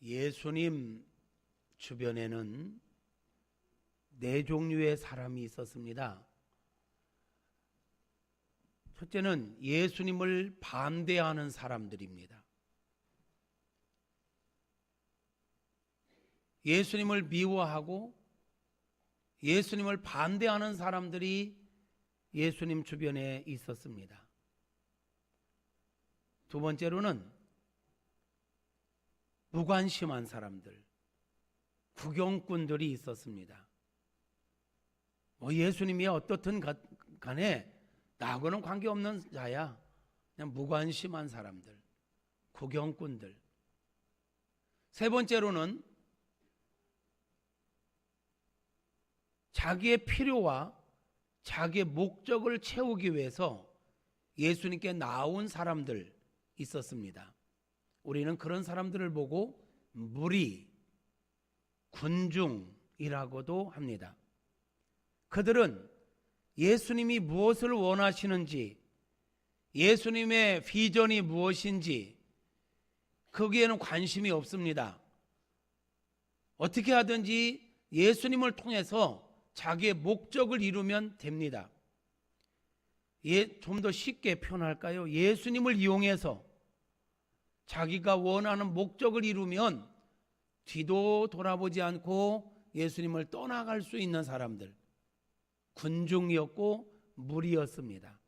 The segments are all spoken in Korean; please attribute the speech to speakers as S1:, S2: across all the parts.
S1: 예수님 주변에는 네 종류의 사람이 있었습니다. 첫째는 예수님을 반대하는 사람들입니다. 예수님을 미워하고 예수님을 반대하는 사람들이 예수님 주변에 있었습니다. 두 번째로는 무관심한 사람들, 구경꾼들이 있었습니다. 예수님이 어떻든 간에 나하고는 관계없는 자야. 그냥 무관심한 사람들, 구경꾼들. 세 번째로는 자기의 필요와 자기의 목적을 채우기 위해서 예수님께 나온 사람들 있었습니다. 우리는 그런 사람들을 보고 무리, 군중이라고도 합니다. 그들은 예수님이 무엇을 원하시는지, 예수님의 비전이 무엇인지 거기에는 관심이 없습니다. 어떻게 하든지 예수님을 통해서 자기의 목적을 이루면 됩니다. 좀 더 쉽게 표현할까요? 예수님을 이용해서 자기가 원하는 목적을 이루면 뒤도 돌아보지 않고 예수님을 떠나갈 수 있는 사람들, 군중이었고 무리였습니다.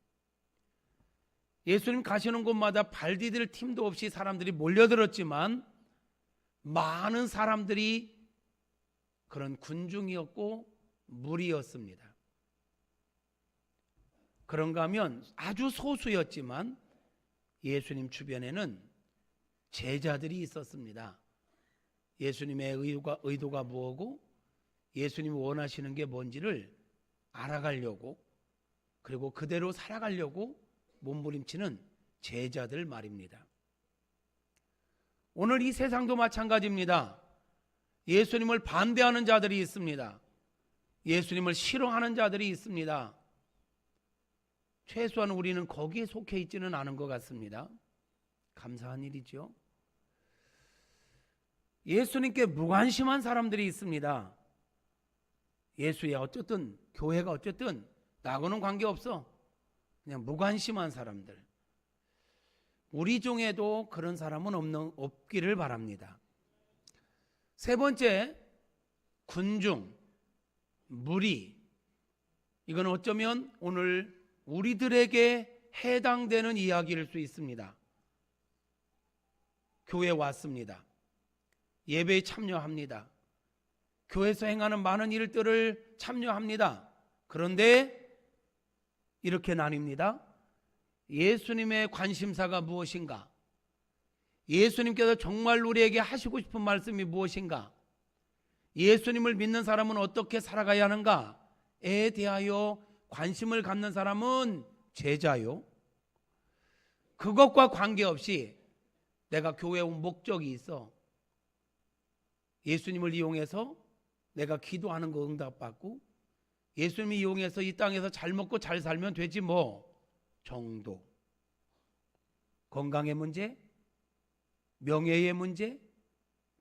S1: 예수님 가시는 곳마다 발 디딜 틈도 없이 사람들이 몰려들었지만 많은 사람들이 그런 군중이었고 무리였습니다. 그런가 하면 아주 소수였지만 예수님 주변에는 제자들이 있었습니다. 예수님의 의도가 뭐고 예수님이 원하시는 게 뭔지를 알아가려고, 그리고 그대로 살아가려고 몸부림치는 제자들 말입니다. 오늘 이 세상도 마찬가지입니다. 예수님을 반대하는 자들이 있습니다. 예수님을 싫어하는 자들이 있습니다. 최소한 우리는 거기에 속해 있지는 않은 것 같습니다. 감사한 일이죠. 예수님께 무관심한 사람들이 있습니다. 예수야 어쨌든 교회가 어쨌든 나하고는 관계없어. 그냥 무관심한 사람들. 우리 중에도 그런 사람은 없기를 바랍니다. 세 번째, 군중, 무리. 이건 어쩌면 오늘 우리들에게 해당되는 이야기일 수 있습니다. 교회에 왔습니다. 예배에 참여합니다. 교회에서 행하는 많은 일들을 참여합니다. 그런데 이렇게 나뉩니다. 예수님의 관심사가 무엇인가? 예수님께서 정말 우리에게 하시고 싶은 말씀이 무엇인가? 예수님을 믿는 사람은 어떻게 살아가야 하는가에 대하여 관심을 갖는 사람은 제자요. 그것과 관계없이 내가 교회에 온 목적이 있어. 예수님을 이용해서 내가 기도하는 거 응답받고 예수님을 이용해서 이 땅에서 잘 먹고 잘 살면 되지 뭐 정도. 건강의 문제, 명예의 문제,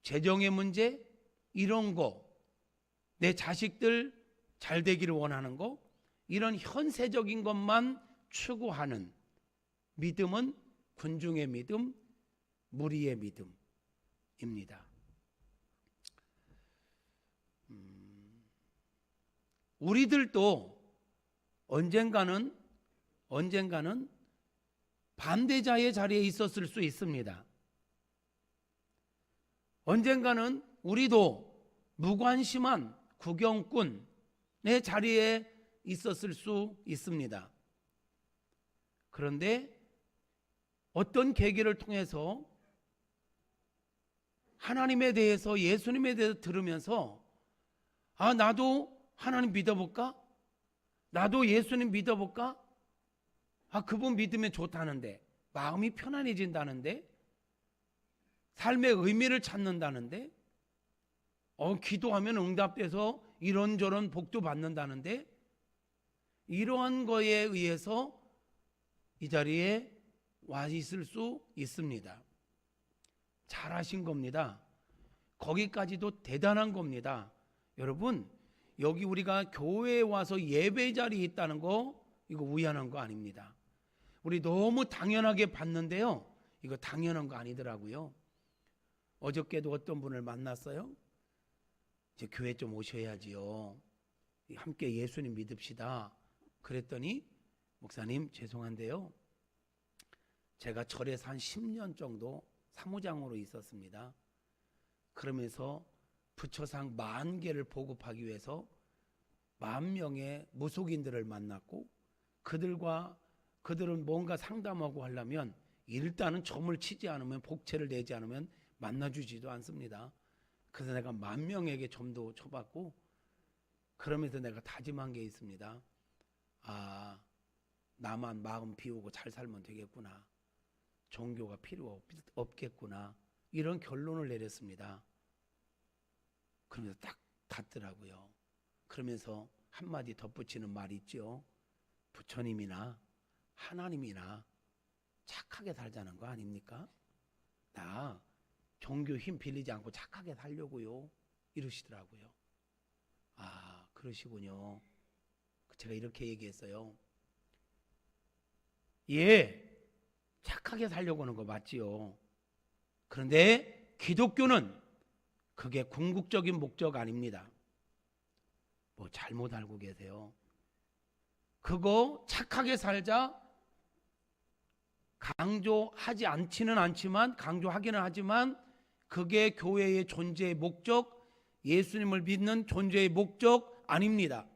S1: 재정의 문제, 이런 거, 내 자식들 잘 되기를 원하는 거, 이런 현세적인 것만 추구하는 믿음은 군중의 믿음, 무리의 믿음입니다. 우리들도 언젠가는 반대자의 자리에 있었을 수 있습니다. 언젠가는 우리도 무관심한 구경꾼의 자리에 있었을 수 있습니다. 그런데 어떤 계기를 통해서 하나님에 대해서, 예수님에 대해서 들으면서 나도 하나님 믿어볼까? 나도 예수님 믿어볼까? 그분 믿으면 좋다는데, 마음이 편안해진다는데, 삶의 의미를 찾는다는데, 기도하면 응답돼서 이런저런 복도 받는다는데, 이러한 거에 의해서 이 자리에 와 있을 수 있습니다. 잘하신 겁니다. 거기까지도 대단한 겁니다. 여러분, 여기 우리가 교회에 와서 예배 자리에 있다는 거 이거 우연한 거 아닙니다. 우리 너무 당연하게 봤는데요, 이거 당연한 거 아니더라고요. 어저께도 어떤 분을 만났어요. 이제 교회 좀 오셔야지요. 함께 예수님 믿읍시다. 그랬더니 목사님 죄송한데요, 제가 절에서 한 10년 정도 사무장으로 있었습니다. 그러면서 부처상 10,000개를 보급하기 위해서 10,000명의 무속인들을 만났고, 그들은 뭔가 상담하고 하려면 일단은 점을 치지 않으면, 복채를 내지 않으면 만나주지도 않습니다. 그래서 내가 10,000명에게 점도 쳐봤고, 그러면서 내가 다짐한 게 있습니다. 아, 나만 마음 비우고 잘 살면 되겠구나, 종교가 필요 없겠구나, 이런 결론을 내렸습니다. 그러면서 딱 닿더라고요. 그러면서 한마디 덧붙이는 말이 있죠. 부처님이나 하나님이나 착하게 살자는 거 아닙니까? 나 종교 힘 빌리지 않고 착하게 살려고요, 이러시더라고요. 아, 그러시군요. 제가 이렇게 얘기했어요. 예, 착하게 살려고 하는 거 맞지요. 그런데 기독교는 그게 궁극적인 목적 아닙니다. 뭐 잘못 알고 계세요. 그거 착하게 살자 강조하지 않지는 않지만, 강조하기는 하지만, 그게 교회의 존재의 목적, 예수님을 믿는 존재의 목적 아닙니다.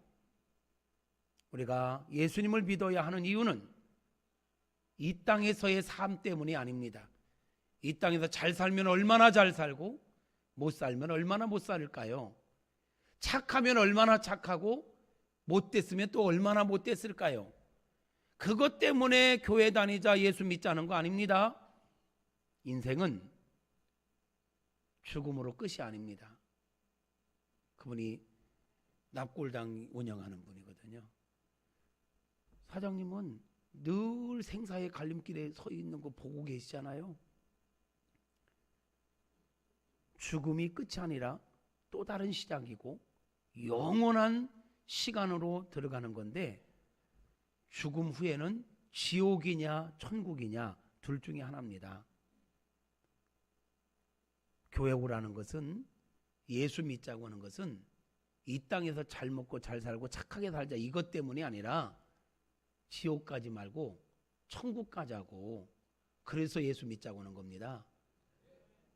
S1: 우리가 예수님을 믿어야 하는 이유는 이 땅에서의 삶 때문이 아닙니다. 이 땅에서 잘 살면 얼마나 잘 살고, 못 살면 얼마나 못 살까요? 착하면 얼마나 착하고, 못됐으면 또 얼마나 못됐을까요? 그것 때문에 교회 다니자, 예수 믿자는 거 아닙니다. 인생은 죽음으로 끝이 아닙니다. 그분이 납골당 운영하는 분이거든요. 사장님은 늘 생사의 갈림길에 서 있는 거 보고 계시잖아요. 죽음이 끝이 아니라 또 다른 시작이고 영원한 시간으로 들어가는 건데, 죽음 후에는 지옥이냐 천국이냐 둘 중에 하나입니다. 교회 오라는 것은, 예수 믿자고 하는 것은 이 땅에서 잘 먹고 잘 살고 착하게 살자 이것 때문이 아니라 지옥 가지 말고 천국 가자고, 그래서 예수 믿자고 하는 겁니다.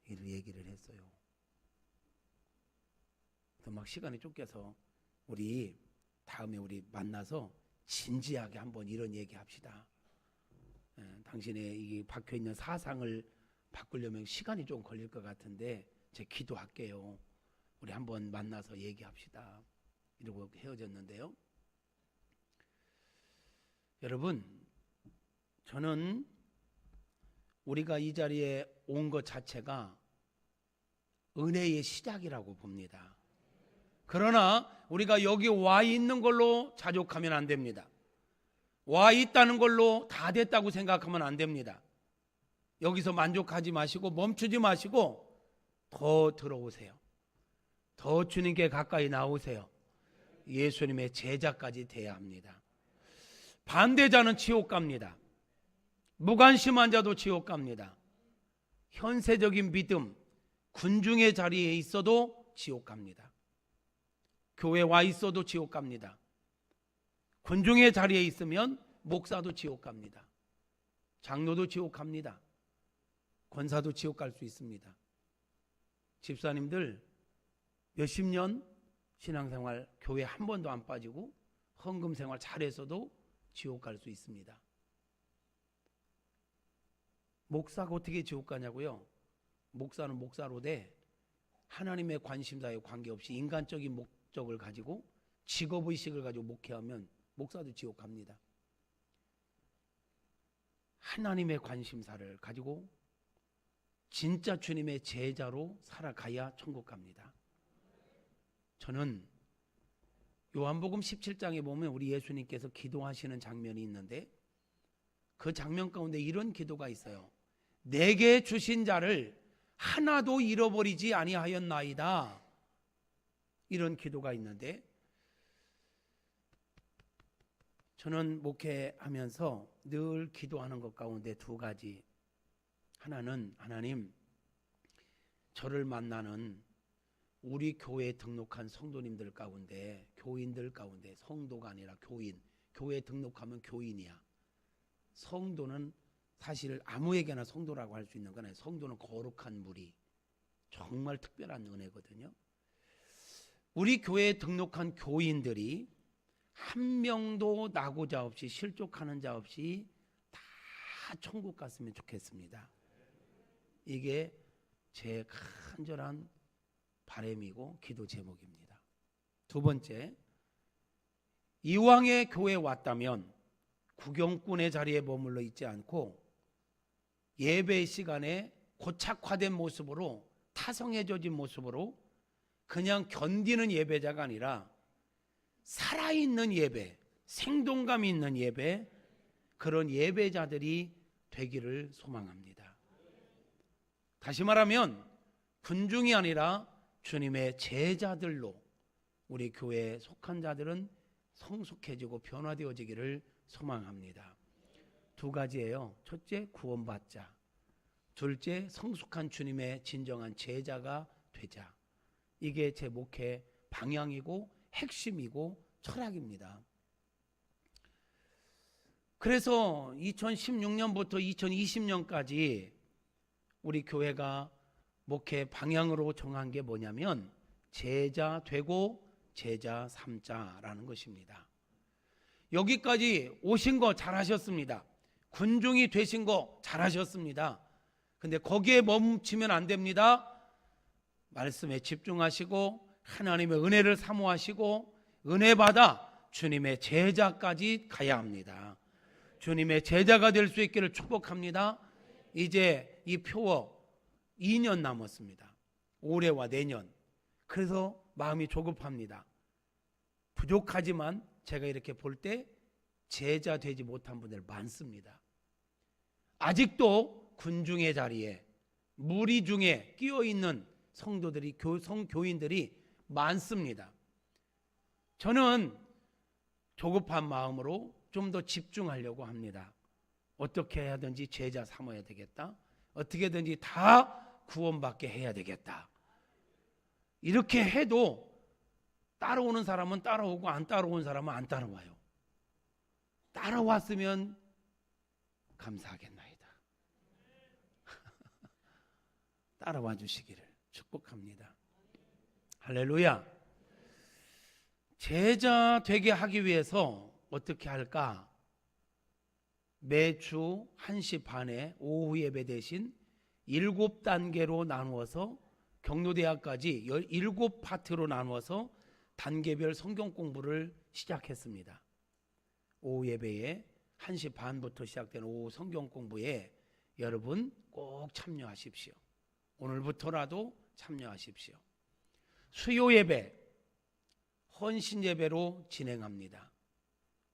S1: 이를 얘기를 했어요. 그래서 막 시간이 쫓겨서 우리 다음에 우리 만나서 진지하게 한번 이런 얘기 합시다. 당신의 이 박혀있는 사상을 바꾸려면 시간이 좀 걸릴 것 같은데 제가 기도할게요. 우리 한번 만나서 얘기합시다. 이러고 헤어졌는데요. 여러분, 저는 우리가 이 자리에 온 것 자체가 은혜의 시작이라고 봅니다. 그러나 우리가 여기 와 있는 걸로 자족하면 안 됩니다. 와 있다는 걸로 다 됐다고 생각하면 안 됩니다. 여기서 만족하지 마시고 멈추지 마시고 더 들어오세요. 더 주님께 가까이 나오세요. 예수님의 제자까지 돼야 합니다. 반대자는 지옥 갑니다. 무관심한 자도 지옥 갑니다. 현세적인 믿음, 군중의 자리에 있어도 지옥 갑니다. 교회 와 있어도 지옥 갑니다. 군중의 자리에 있으면 목사도 지옥 갑니다. 장로도 지옥 갑니다. 권사도 지옥 갈 수 있습니다. 집사님들 몇십 년 신앙생활 교회 한 번도 안 빠지고 헌금 생활 잘해서도 지옥 갈 수 있습니다. 목사가 어떻게 지옥 가냐고요? 목사는 목사로 돼 하나님의 관심사에 관계없이 인간적인 목적을 가지고 직업의식을 가지고 목회하면 목사도 지옥 갑니다. 하나님의 관심사를 가지고 진짜 주님의 제자로 살아가야 천국 갑니다. 저는 요한복음 17장에 보면 우리 예수님께서 기도하시는 장면이 있는데, 그 장면 가운데 이런 기도가 있어요. 내게 주신 자를 하나도 잃어버리지 아니하였나이다. 이런 기도가 있는데, 저는 목회하면서 늘 기도하는 것 가운데 두 가지. 하나는, 하나님, 저를 만나는 우리 교회에 등록한 성도님들 가운데, 교인들 가운데, 성도가 아니라 교인, 교회에 등록하면 교인이야. 성도는 사실 아무에게나 성도라고 할 수 있는 건 아니에요. 성도는 거룩한 무리, 정말 특별한 은혜거든요. 우리 교회에 등록한 교인들이 한 명도 나고자 없이, 실족하는 자 없이 다 천국 갔으면 좋겠습니다. 이게 제 간절한 바람이고 기도 제목입니다. 두 번째, 이왕에 교회에 왔다면 구경꾼의 자리에 머물러 있지 않고 예배 시간에 고착화된 모습으로, 타성해져진 모습으로 그냥 견디는 예배자가 아니라 살아있는 예배, 생동감 있는 예배, 그런 예배자들이 되기를 소망합니다. 다시 말하면 군중이 아니라 주님의 제자들로 우리 교회에 속한 자들은 성숙해지고 변화되어지기를 소망합니다. 두 가지예요. 첫째, 구원받자. 둘째, 성숙한 주님의 진정한 제자가 되자. 이게 제 목회 방향이고 핵심이고 철학입니다. 그래서 2016년부터 2020년까지 우리 교회가 목회 방향으로 정한 게 뭐냐면 제자 되고 제자 삼자라는 것입니다. 여기까지 오신 거 잘하셨습니다. 군중이 되신 거 잘하셨습니다. 근데 거기에 멈추면 안 됩니다. 말씀에 집중하시고 하나님의 은혜를 사모하시고 은혜 받아 주님의 제자까지 가야 합니다. 주님의 제자가 될 수 있기를 축복합니다. 이제 이 표어 2년 남았습니다. 올해와 내년. 그래서 마음이 조급합니다. 부족하지만 제가 이렇게 볼 때 제자 되지 못한 분들 많습니다. 아직도 군중의 자리에, 무리 중에 끼어있는 성도들이, 성교인들이 많습니다. 저는 조급한 마음으로 좀 더 집중하려고 합니다. 어떻게 해야든지 제자 삼아야 되겠다. 어떻게든지 다 구원받게 해야 되겠다. 이렇게 해도 따라오는 사람은 따라오고 안 따라오는 사람은 안 따라와요. 따라왔으면 감사하겠나이다. 따라와 주시기를 축복합니다. 할렐루야. 제자 되게 하기 위해서 어떻게 할까? 매주 1시 반에 오후 예배 대신 7단계로 나누어서 경로대학까지 17파트로 나누어서 단계별 성경 공부를 시작했습니다. 오후 예배에 1시 반부터 시작된 오후 성경 공부에 여러분 꼭 참여하십시오. 오늘부터라도 참여하십시오. 수요 예배, 헌신 예배로 진행합니다.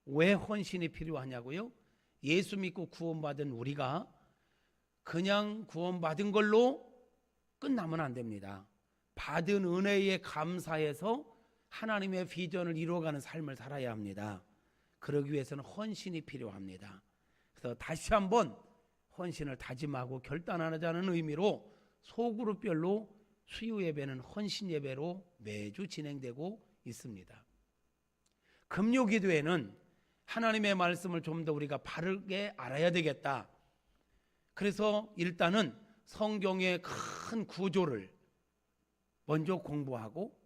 S1: 왜 헌신이 필요하냐고요? 예수 믿고 구원받은 우리가 그냥 구원받은 걸로 끝나면 안 됩니다. 받은 은혜에 감사해서 하나님의 비전을 이루어가는 삶을 살아야 합니다. 그러기 위해서는 헌신이 필요합니다. 그래서 다시 한번 헌신을 다짐하고 결단하자는 의미로 소그룹별로 수요 예배는 헌신 예배로 매주 진행되고 있습니다. 금요 기도회는 하나님의 말씀을 좀 더 우리가 바르게 알아야 되겠다. 그래서 일단은 성경의 큰 구조를 먼저 공부하고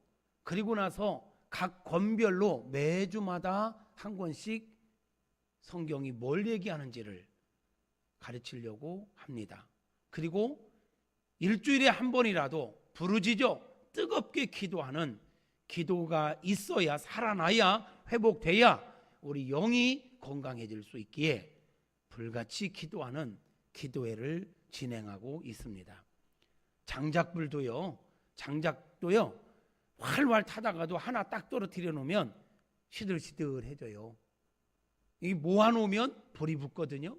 S1: 그리고 나서 각 권별로 매주마다 한 권씩 성경이 뭘 얘기하는지를 가르치려고 합니다. 그리고 일주일에 한 번이라도 부르짖어 뜨겁게 기도하는 기도가 있어야, 살아나야, 회복돼야 우리 영이 건강해질 수 있기에 불같이 기도하는 기도회를 진행하고 있습니다. 장작도요 활활 타다가도 하나 딱 떨어뜨려 놓으면 시들시들해져요. 이 모아놓으면 불이 붙거든요.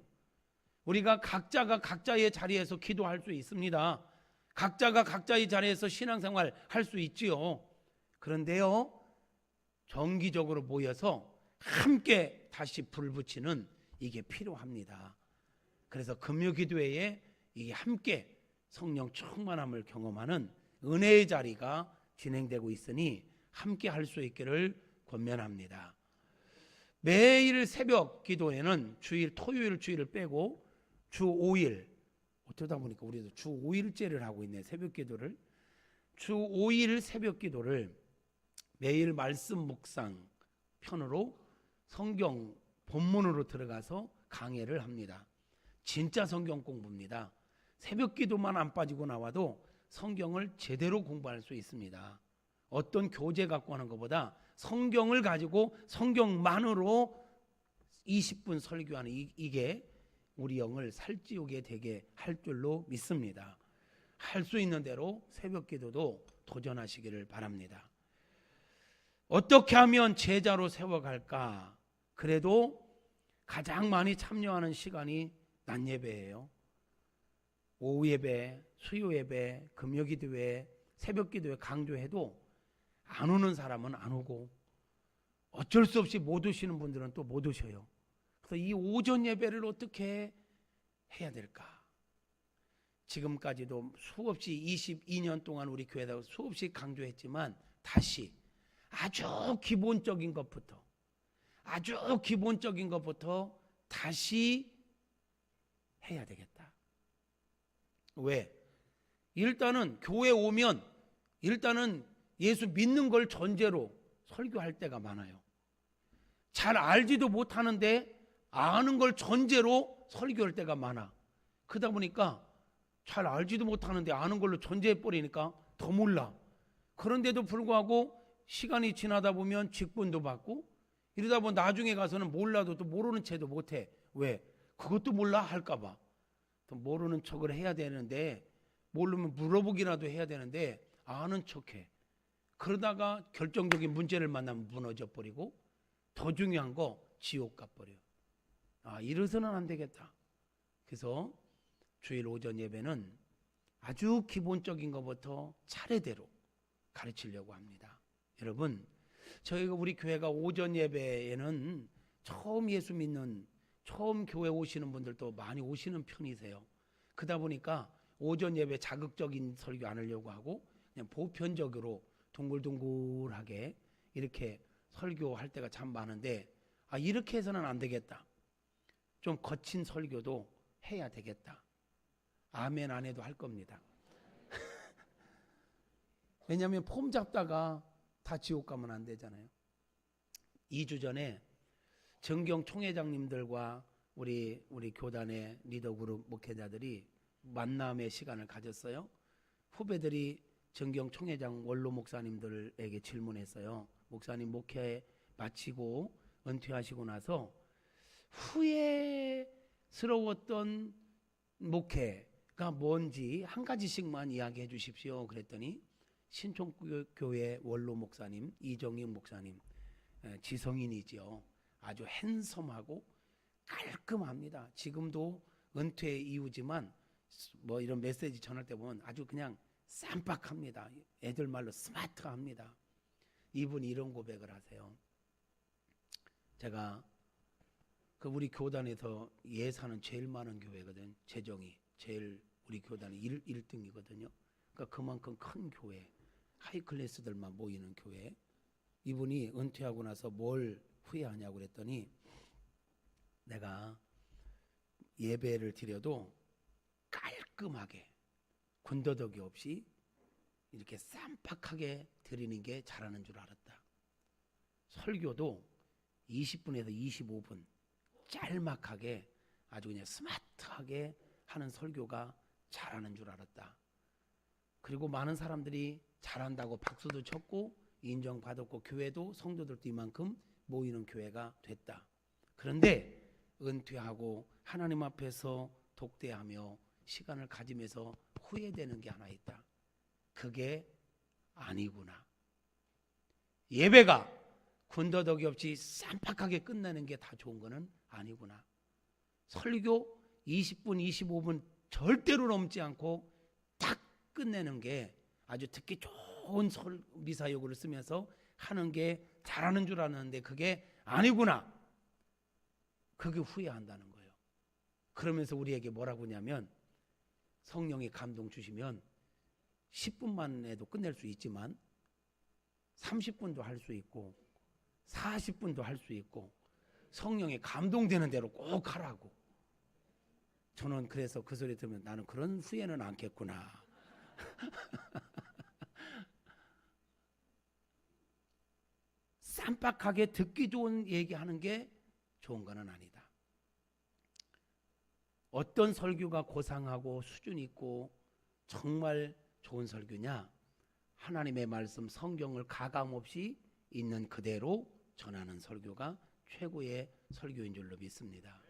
S1: 우리가 각자가 각자의 자리에서 기도할 수 있습니다. 각자가 각자의 자리에서 신앙생활 할 수 있지요. 그런데요, 정기적으로 모여서 함께 다시 불 붙이는 이게 필요합니다. 그래서 금요기도회에 이게 함께 성령 충만함을 경험하는 은혜의 자리가 진행되고 있으니 함께 할 수 있기를 권면합니다. 매일 새벽 기도에는 주일 토요일 주일을 빼고 주 5일, 어쩌다 보니까 우리도 주 5일째를 하고 있네. 새벽 기도를 주 5일 새벽 기도를 매일 말씀 묵상 편으로 성경 본문으로 들어가서 강해를 합니다. 진짜 성경 공부입니다. 새벽 기도만 안 빠지고 나와도 성경을 제대로 공부할 수 있습니다. 어떤 교재 갖고 하는 것보다 성경을 가지고 성경만으로 20분 설교하는 이게 우리 영을 살찌우게 되게 할 줄로 믿습니다. 할 수 있는 대로 새벽 기도도 도전하시기를 바랍니다. 어떻게 하면 제자로 세워갈까? 그래도 가장 많이 참여하는 시간이 낮 예배예요. 오후 예배, 수요 예배, 금요기도회, 새벽 기도회 강조해도 안 오는 사람은 안 오고 어쩔 수 없이 못 오시는 분들은 또 못 오셔요. 그래서 이 오전 예배를 어떻게 해야 될까? 지금까지도 수없이 22년 동안 우리 교회에서 수없이 강조했지만 다시 아주 기본적인 것부터 다시 해야 되겠다. 왜? 일단은 교회 오면 일단은 예수 믿는 걸 전제로 설교할 때가 많아요. 잘 알지도 못하는데 아는 걸 전제로 설교할 때가 많아. 그러다 보니까 잘 알지도 못하는데 아는 걸로 전제해버리니까 더 몰라. 그런데도 불구하고 시간이 지나다 보면 직분도 받고 이러다 보면 나중에 가서는 몰라도 또 모르는 채도 못해. 왜? 그것도 몰라 할까 봐. 또 모르는 척을 해야 되는데 모르면 물어보기라도 해야 되는데 아는 척해. 그러다가 결정적인 문제를 만나면 무너져 버리고 더 중요한 거 지옥 가버려. 이래서는 안 되겠다. 그래서 주일 오전 예배는 아주 기본적인 것부터 차례대로 가르치려고 합니다. 여러분, 저희가 우리 교회가 오전 예배에는 처음 예수 믿는 처음 교회 오시는 분들도 많이 오시는 편이세요. 그러다 보니까 오전 예배 자극적인 설교 안 하려고 하고 그냥 보편적으로 둥글둥글하게 이렇게 설교할 때가 참 많은데 이렇게 해서는 안 되겠다. 좀 거친 설교도 해야 되겠다. 아멘 안 해도 할 겁니다. 왜냐하면 폼 잡다가 다 지옥 가면 안 되잖아요. 2주 전에 정경 총회장님들과 우리 교단의 리더 그룹 목회자들이 만남의 시간을 가졌어요. 후배들이 정경 총회장 원로 목사님들에게 질문했어요. 목사님 목회 마치고 은퇴하시고 나서 후회스러웠던 목회가 뭔지 한 가지씩만 이야기해 주십시오. 그랬더니 신촌교회 원로 목사님 이정익 목사님, 지성인이지요. 아주 핸섬하고 깔끔합니다. 지금도 은퇴 이후지만 뭐 이런 메시지 전할 때 보면 아주 그냥 쌈박합니다. 애들 말로 스마트합니다. 이분이 이런 고백을 하세요. 제가 우리 교단에서 예산은 제일 많은 교회거든. 재정이 제일 우리 교단이 1등이거든요. 그러니까 그만큼 큰 교회, 하이클래스들만 모이는 교회. 이분이 은퇴하고 나서 뭘 후회하냐고 그랬더니 내가 예배를 드려도 깔끔하게 군더더기 없이 이렇게 쌈박하게 드리는 게 잘하는 줄 알았다. 설교도 20분에서 25분 짤막하게 아주 그냥 스마트하게 하는 설교가 잘하는 줄 알았다. 그리고 많은 사람들이 잘한다고 박수도 쳤고 인정받았고 교회도 성도들도 이만큼 모이는 교회가 됐다. 그런데 은퇴하고 하나님 앞에서 독대하며 시간을 가지면서 후회되는 게 하나 있다. 그게 아니구나. 예배가 군더더기 없이 쌈박하게 끝나는 게 다 좋은 거는 아니구나. 설교 20분, 25분 절대로 넘지 않고 딱 끝내는 게 아주 듣기 좋은 미사여구를 쓰면서 하는 게 잘하는 줄 아는데 그게 아니구나. 그게 후회한다는 거예요. 그러면서 우리에게 뭐라고 하냐면 성령이 감동 주시면 10분만 해도 끝낼 수 있지만 30분도 할 수 있고 40분도 할 수 있고 성령이 감동되는 대로 꼭 하라고. 저는 그래서 그 소리 들으면 나는 그런 후회는 않겠구나. 쌈박하게 듣기 좋은 얘기하는 게 좋은 건 아니다. 어떤 설교가 고상하고 수준 있고 정말 좋은 설교냐? 하나님의 말씀 성경을 가감없이 있는 그대로 전하는 설교가 최고의 설교인 줄로 믿습니다.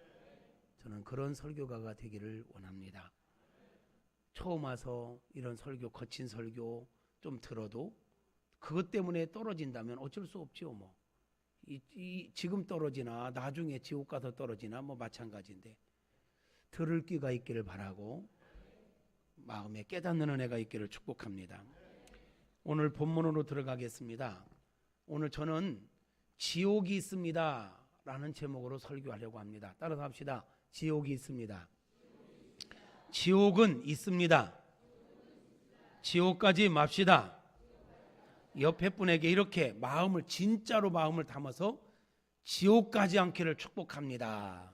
S1: 저는 그런 설교가가 되기를 원합니다. 처음 와서 이런 설교, 거친 설교 좀 들어도 그것 때문에 떨어진다면 어쩔 수 없지요. 뭐 지금 떨어지나 나중에 지옥 가서 떨어지나 뭐 마찬가지인데 들을 귀가 있기를 바라고 마음에 깨닫는 은혜가 있기를 축복합니다. 오늘 본문으로 들어가겠습니다. 오늘 저는 지옥이 있습니다 라는 제목으로 설교하려고 합니다. 따라서 합시다. 지옥이 있습니다. 지옥은 있습니다. 지옥까지 맙시다. 옆에 분에게 이렇게 마음을 진짜로 마음을 담아서 지옥 가지 않기를 축복합니다.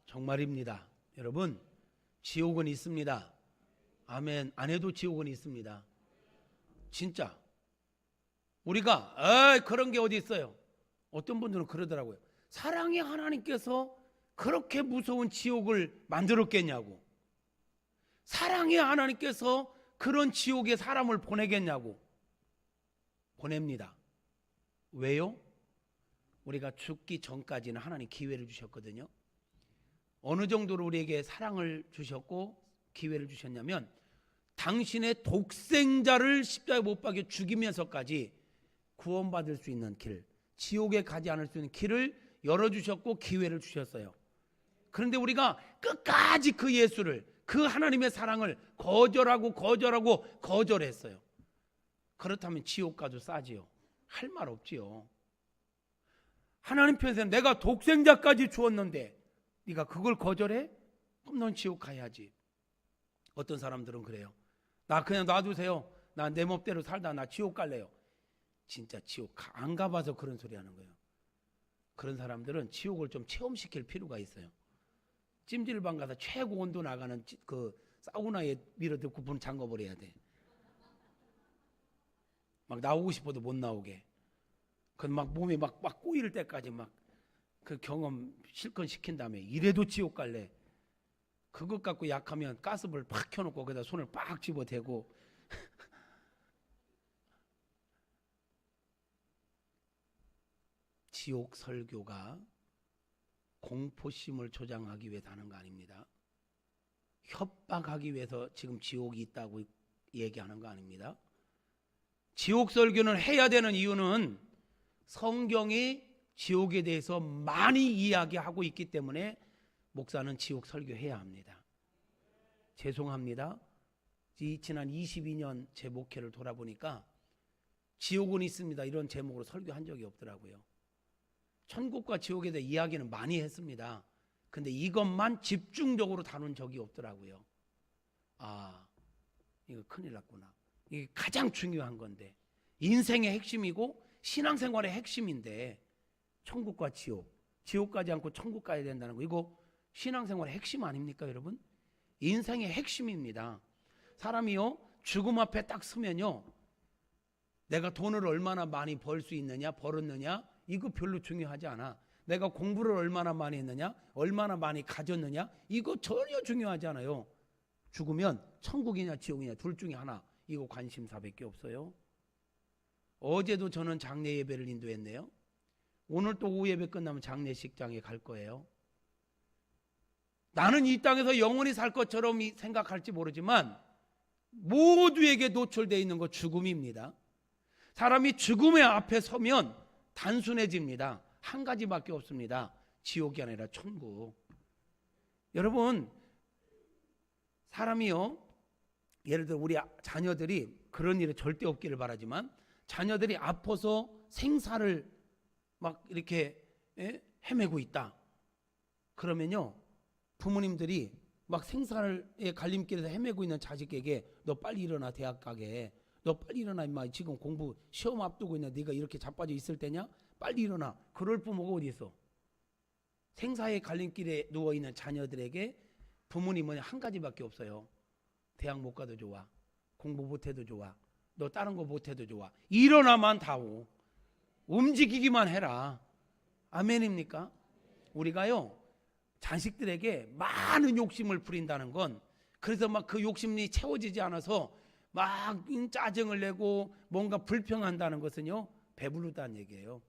S1: 정말입니다. 여러분, 지옥은 있습니다. 아멘. 안 해도 지옥은 있습니다. 진짜. 우리가 그런 게 어디 있어요? 어떤 분들은 그러더라고요. 사랑의 하나님께서 그렇게 무서운 지옥을 만들었겠냐고. 사랑의 하나님께서 그런 지옥에 사람을 보내겠냐고. 보냅니다. 왜요? 우리가 죽기 전까지는 하나님 기회를 주셨거든요. 어느 정도로 우리에게 사랑을 주셨고 기회를 주셨냐면 당신의 독생자를 십자가에 못 박여 죽이면서까지 구원받을 수 있는 길, 지옥에 가지 않을 수 있는 길을 열어주셨고 기회를 주셨어요. 그런데 우리가 끝까지 그 예수를, 그 하나님의 사랑을 거절했어요. 그렇다면 지옥 가도 싸지요. 할 말 없지요. 하나님 편에서는 내가 독생자까지 주었는데 네가 그걸 거절해? 그럼 넌 지옥 가야지. 어떤 사람들은 그래요. 나 그냥 놔두세요. 나 내 멋대로 살다 나 지옥 갈래요. 진짜 지옥 안 가봐서 그런 소리 하는 거예요. 그런 사람들은 지옥을 좀 체험시킬 필요가 있어요. 찜질방 가서 최고 온도 나가는 그 사우나에 밀어넣고 문 잠궈버려야 돼. 막 나오고 싶어도 못 나오게. 그 막 몸이 막 꼬일 때까지 막 그 경험 실컷 시킨 다음에 이래도 지옥 갈래. 그것 갖고 약하면 가스불 팍 켜놓고 거기다 손을 빡 집어대고 지옥 설교가 공포심을 조장하기 위해서 하는 거 아닙니다. 협박하기 위해서 지금 지옥이 있다고 얘기하는 거 아닙니다. 지옥 설교는 해야 되는 이유는 성경이 지옥에 대해서 많이 이야기하고 있기 때문에 목사는 지옥 설교해야 합니다. 죄송합니다. 지난 22년 제 목회를 돌아보니까 지옥은 있습니다 이런 제목으로 설교한 적이 없더라고요. 천국과 지옥에 대해 이야기는 많이 했습니다. 근데 이것만 집중적으로 다룬 적이 없더라고요. 아, 이거 큰일 났구나. 이게 가장 중요한 건데 인생의 핵심이고 신앙생활의 핵심인데 천국과 지옥 가지 않고 천국 가야 된다는 거 이거 신앙생활의 핵심 아닙니까 여러분? 인생의 핵심입니다. 사람이요 죽음 앞에 딱 서면요 내가 돈을 얼마나 많이 벌 수 있느냐 벌었느냐 이거 별로 중요하지 않아. 내가 공부를 얼마나 많이 했느냐 얼마나 많이 가졌느냐 이거 전혀 중요하지 않아요. 죽으면 천국이냐 지옥이냐 둘 중에 하나 이거 관심사밖에 없어요. 어제도 저는 장례 예배를 인도했네요. 오늘 또 오후 예배 끝나면 장례식장에 갈 거예요. 나는 이 땅에서 영원히 살 것처럼 생각할지 모르지만 모두에게 노출되어 있는 것 죽음입니다. 사람이 죽음의 앞에 서면 단순해집니다. 한 가지밖에 없습니다. 지옥이 아니라 천국. 여러분, 사람이요, 예를 들어 우리 자녀들이 그런 일이 절대 없기를 바라지만 자녀들이 아파서 생사를 막 이렇게 헤매고 있다. 그러면요, 부모님들이 막 생사의 갈림길에서 헤매고 있는 자식에게 너 빨리 일어나, 대학 가게. 너 빨리 일어나, 임마. 지금 공부 시험 앞두고 있냐. 네가 이렇게 자빠져 있을 때냐. 빨리 일어나. 그럴 부모가 어디 있어. 생사의 갈림길에 누워있는 자녀들에게 부모님은 한 가지밖에 없어요. 대학 못 가도 좋아. 공부 못해도 좋아. 너 다른 거 못해도 좋아. 일어나만 다오. 움직이기만 해라. 아멘입니까? 우리가요, 자식들에게 많은 욕심을 부린다는 건, 그래서 막 그 욕심이 채워지지 않아서 막 짜증을 내고 뭔가 불평한다는 것은요, 배부르다는 얘기예요.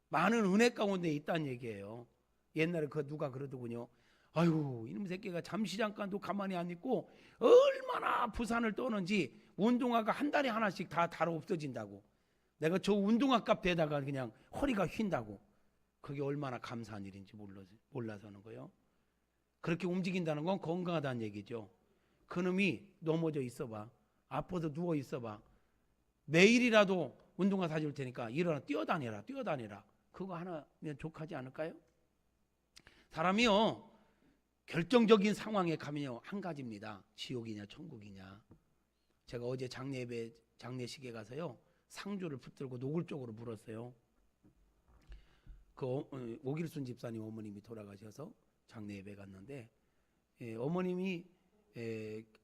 S1: 많은 은혜 가운데 있다는 얘기예요. 옛날에 그 누가 그러더군요. 아유, 이놈 새끼가 잠시 잠깐도 가만히 안 있고 얼마나 부산을 떠는지 운동화가 한 달에 하나씩 다 달아 없어진다고. 내가 저 운동화 값에다가 그냥 허리가 휜다고. 그게 얼마나 감사한 일인지 몰라서 하는 거예요. 그렇게 움직인다는 건 건강하다는 얘기죠. 그놈이 넘어져 있어봐. 아파서 누워 있어봐. 매일이라도 운동화 사줄 테니까 일어나 뛰어다니라. 그거 하나면 족하지 않을까요? 사람이요, 결정적인 상황에 가면요, 한 가지입니다. 지옥이냐 천국이냐. 제가 어제 장례식에 가서요, 상주를 붙들고 노골적으로 물었어요. 그 오길순 집사님 어머님이 돌아가셔서 장례 예배 갔는데, 어머님이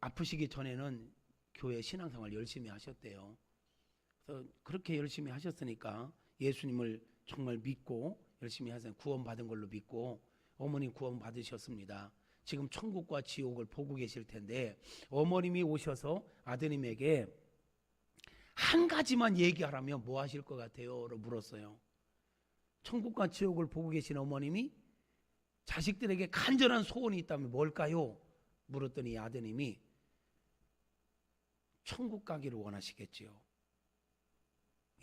S1: 아프시기 전에는 교회 신앙생활 열심히 하셨대요. 그래서 그렇게 열심히 하셨으니까 예수님을 정말 믿고 열심히 하세요. 구원받은 걸로 믿고 어머님 구원 받으셨습니다. 지금 천국과 지옥을 보고 계실 텐데, 어머님이 오셔서 아드님에게 한 가지만 얘기하라면 뭐 하실 것 같아요? 라고 물었어요. 천국과 지옥을 보고 계신 어머님이 자식들에게 간절한 소원이 있다면 뭘까요? 물었더니 아드님이 천국 가기를 원하시겠지요.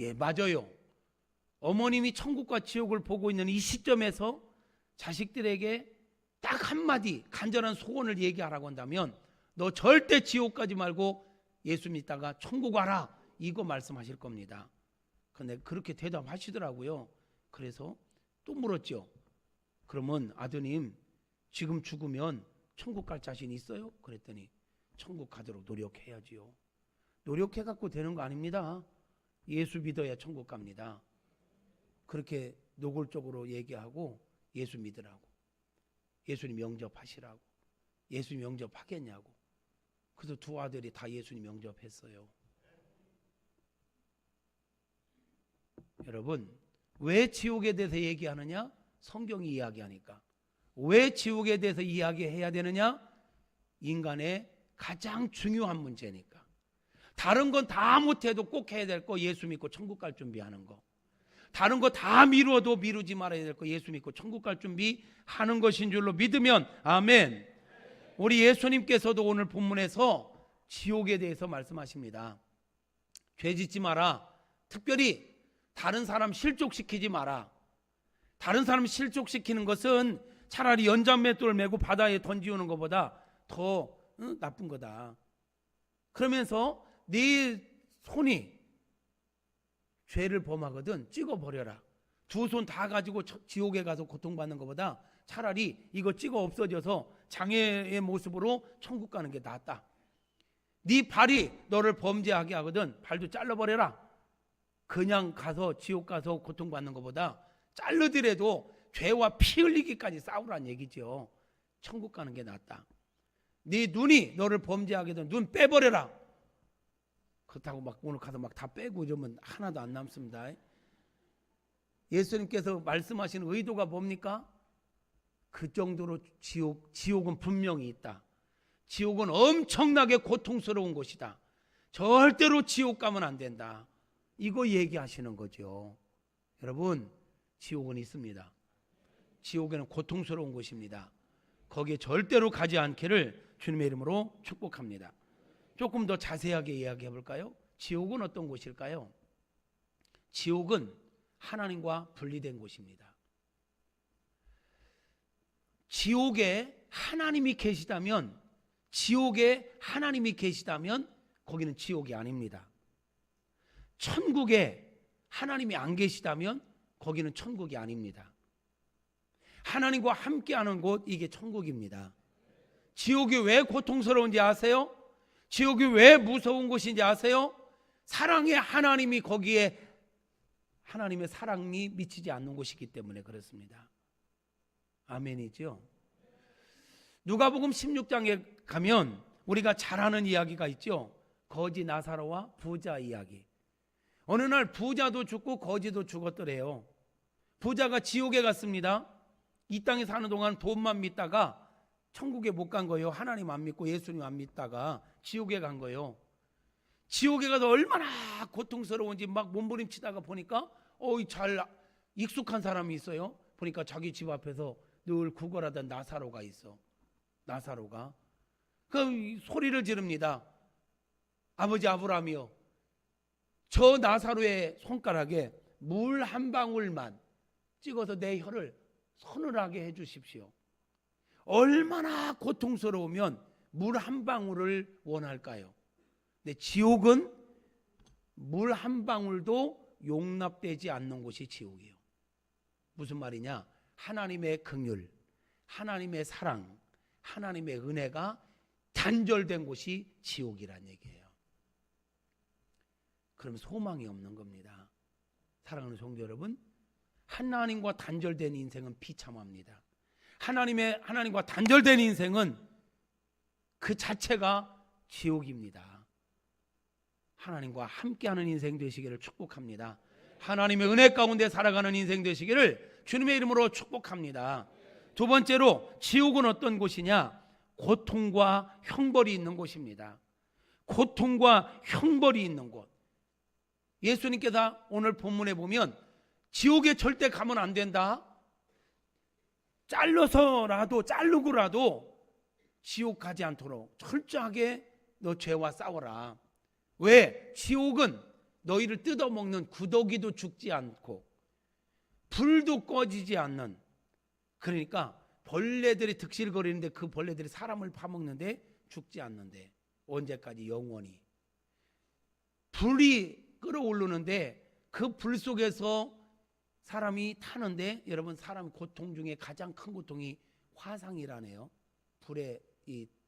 S1: 예, 맞아요. 어머님이 천국과 지옥을 보고 있는 이 시점에서 자식들에게 딱 한마디 간절한 소원을 얘기하라고 한다면 너 절대 지옥 가지 말고 예수 믿다가 천국 와라, 이거 말씀하실 겁니다. 근데 그렇게 대답하시더라고요. 그래서 또 물었죠. 그러면 아드님, 지금 죽으면 천국 갈 자신 있어요? 그랬더니 천국 가도록 노력해야지요. 노력해갖고 되는 거 아닙니다. 예수 믿어야 천국 갑니다. 그렇게 노골적으로 얘기하고 예수 믿으라고, 예수님 영접하시라고. 예수님 영접하겠냐고. 그래서 두 아들이 다 예수님 영접했어요. 여러분, 왜 지옥에 대해서 얘기하느냐? 성경이 이야기하니까. 왜 지옥에 대해서 이야기해야 되느냐? 인간의 가장 중요한 문제니까. 다른 건 다 못해도 꼭 해야 될 거 예수 믿고 천국 갈 준비하는 거. 다른 거 다 미루어도 미루지 말아야 될 거 예수 믿고 천국 갈 준비하는 것인 줄로 믿으면 아멘. 우리 예수님께서도 오늘 본문에서 지옥에 대해서 말씀하십니다. 죄 짓지 마라. 특별히 다른 사람 실족시키지 마라. 다른 사람 실족시키는 것은 차라리 연잔맷돌 메고 바다에 던지우는 것보다 더 나쁜 거다. 그러면서 네 손이 죄를 범하거든 찍어버려라. 두 손 다 가지고 지옥에 가서 고통받는 것보다 차라리 이거 찍어 없어져서 장애의 모습으로 천국 가는 게 낫다. 네 발이 너를 범죄하게 하거든 발도 잘라버려라. 그냥 가서 지옥 가서 고통받는 것보다 자르더라도 죄와 피 흘리기까지 싸우라는 얘기죠. 천국 가는 게 낫다. 네 눈이 너를 범죄하게 되면 눈 빼버려라. 그렇다고 막 오늘 가서 막 다 빼고 이러면 하나도 안 남습니다. 예수님께서 말씀하시는 의도가 뭡니까? 그 정도로 지옥은 분명히 있다. 지옥은 엄청나게 고통스러운 곳이다. 절대로 지옥 가면 안 된다. 이거 얘기하시는 거죠. 여러분, 지옥은 있습니다. 지옥에는 고통스러운 곳입니다. 거기에 절대로 가지 않기를 주님의 이름으로 축복합니다. 조금 더 자세하게 이야기해 볼까요? 지옥은 어떤 곳일까요? 지옥은 하나님과 분리된 곳입니다. 지옥에 하나님이 계시다면, 지옥에 하나님이 계시다면 거기는 지옥이 아닙니다. 천국에 하나님이 안 계시다면 거기는 천국이 아닙니다. 하나님과 함께하는 곳, 이게 천국입니다. 지옥이 왜 고통스러운지 아세요? 지옥이 왜 무서운 곳인지 아세요? 사랑의 하나님이 거기에, 하나님의 사랑이 미치지 않는 곳이기 때문에 그렇습니다. 아멘이죠. 누가복음 16장에 가면 우리가 잘 아는 이야기가 있죠. 거지 나사로와 부자 이야기. 어느 날 부자도 죽고 거지도 죽었더래요. 부자가 지옥에 갔습니다. 이 땅에 사는 동안 돈만 믿다가 천국에 못 간 거예요. 하나님 안 믿고 예수님 안 믿다가 지옥에 간 거예요. 지옥에 가서 얼마나 고통스러운지 막 몸부림치다가 보니까 잘 익숙한 사람이 있어요. 보니까 자기 집 앞에서 늘 구걸하던 나사로가 있어. 나사로가 그 소리를 지릅니다. 아버지 아브라함이요, 저 나사로의 손가락에 물 한 방울만 찍어서 내 혀를 서늘하게 해주십시오. 얼마나 고통스러우면 물 한 방울을 원할까요? 근데 지옥은 물 한 방울도 용납되지 않는 곳이 지옥이에요. 무슨 말이냐? 하나님의 긍휼, 하나님의 사랑, 하나님의 은혜가 단절된 곳이 지옥이란 얘기예요. 그럼 소망이 없는 겁니다. 사랑하는 성도 여러분, 하나님과 단절된 인생은 비참합니다. 하나님과 단절된 인생은 그 자체가 지옥입니다. 하나님과 함께하는 인생 되시기를 축복합니다. 하나님의 은혜 가운데 살아가는 인생 되시기를 주님의 이름으로 축복합니다. 두 번째로, 지옥은 어떤 곳이냐? 고통과 형벌이 있는 곳입니다. 고통과 형벌이 있는 곳. 예수님께서 오늘 본문에 보면 지옥에 절대 가면 안 된다, 자르고라도 지옥 가지 않도록 철저하게 너 죄와 싸워라. 왜? 지옥은 너희를 뜯어먹는 구더기도 죽지 않고 불도 꺼지지 않는, 그러니까 벌레들이 득실거리는데 그 벌레들이 사람을 파먹는데 죽지 않는데, 언제까지? 영원히. 불이 끓어오르는데 그 불 속에서 사람이 타는데, 여러분, 사람 고통 중에 가장 큰 고통이 화상이라네요. 불에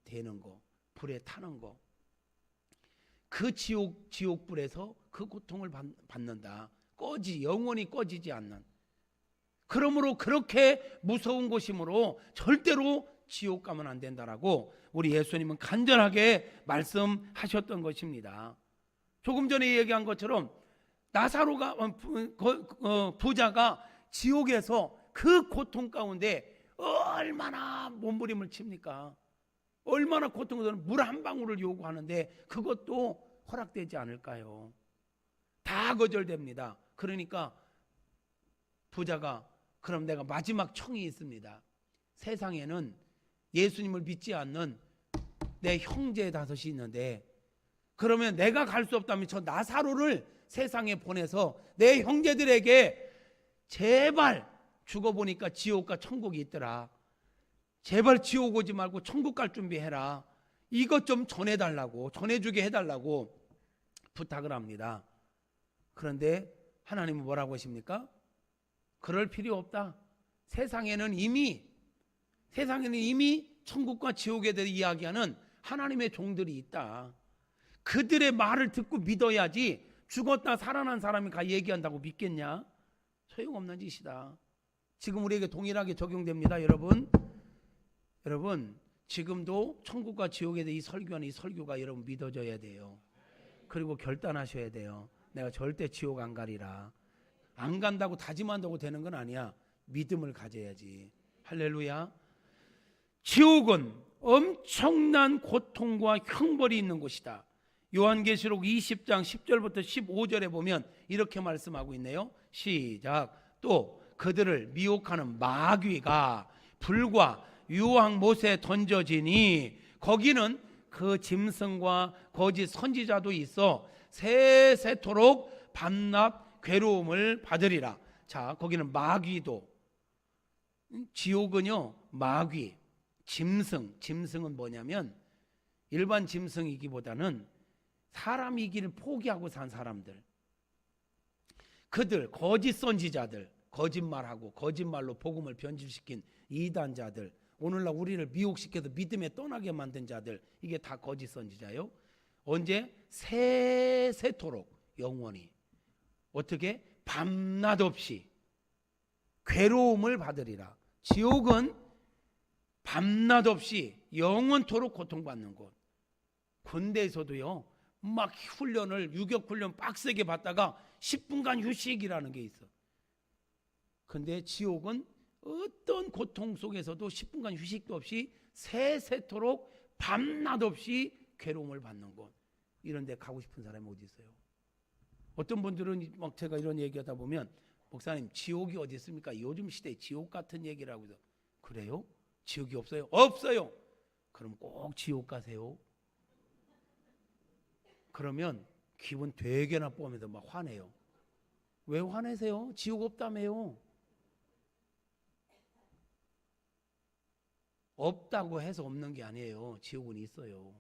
S1: 대는 거, 불에 타는 거. 그 지옥불에서 그 고통을 받는다. 영원히 꺼지지 않는. 그러므로 그렇게 무서운 곳이므로 절대로 지옥 가면 안 된다라고 우리 예수님은 간절하게 말씀하셨던 것입니다. 조금 전에 얘기한 것처럼 나사로가, 부자가 지옥에서 그 고통 가운데 얼마나 몸부림을 칩니까? 얼마나 고통스러운, 물 한 방울을 요구하는데 그것도 허락되지 않을까요? 다 거절됩니다. 그러니까 부자가, 그럼 내가 마지막 청이 있습니다. 세상에는 예수님을 믿지 않는 내 형제 5이 있는데, 그러면 내가 갈 수 없다면 저 나사로를 세상에 보내서 내 형제들에게 제발, 죽어보니까 지옥과 천국이 있더라, 제발 지옥 오지 말고 천국 갈 준비해라, 이것 좀 전해달라고, 전해주게 해달라고 부탁을 합니다. 그런데 하나님은 뭐라고 하십니까? 그럴 필요 없다. 세상에는 이미 천국과 지옥에 대해 이야기하는 하나님의 종들이 있다. 그들의 말을 듣고 믿어야지 죽었다 살아난 사람이 가 얘기한다고 믿겠냐? 소용없는 짓이다. 지금 우리에게 동일하게 적용됩니다. 여러분, 지금도 천국과 지옥에 대해 이 설교하는 이 설교가 여러분 믿어져야 돼요. 그리고 결단하셔야 돼요. 내가 절대 지옥 안 가리라. 안 간다고 다짐한다고 되는 건 아니야. 믿음을 가져야지. 할렐루야. 지옥은 엄청난 고통과 형벌이 있는 곳이다. 요한계시록 20장 10절부터 15절에 보면 이렇게 말씀하고 있네요. 시작. 또 그들을 미혹하는 마귀가 불과 유황 못에 던져지니 거기는 그 짐승과 거짓 선지자도 있어 세세토록 밤낮 괴로움을 받으리라. 자, 거기는 마귀도, 지옥은요 마귀, 짐승은 뭐냐면 일반 짐승이기보다는 사람이기를 포기하고 산 사람들, 그들 거짓 선지자들, 거짓말하고 거짓말로 복음을 변질시킨 이단자들, 오늘날 우리를 미혹시켜서 믿음에 떠나게 만든 자들, 이게 다 거짓 선지자요. 언제? 세세토록 영원히 어떻게? 밤낮 없이 괴로움을 받으리라. 지옥은 밤낮 없이 영원토록 고통받는 곳. 군대에서도요 막 훈련을, 유격훈련 빡세게 받다가 10분간 휴식이라는 게 있어. 근데 지옥은 어떤 고통 속에서도 10분간 휴식도 없이 세세토록 밤낮 없이 괴로움을 받는 곳. 이런 데 가고 싶은 사람이 어디 있어요? 어떤 분들은 막 제가 이런 얘기하다 보면, 목사님 지옥이 어디 있습니까? 요즘 시대에 지옥 같은 얘기를 하고서. 그래요? 지옥이 없어요? 없어요. 그럼 꼭 지옥 가세요. 그러면 기분 되게 나쁘면서 막 화내요. 왜 화내세요? 지옥 없다며요. 없다고 해서 없는 게 아니에요. 지옥은 있어요.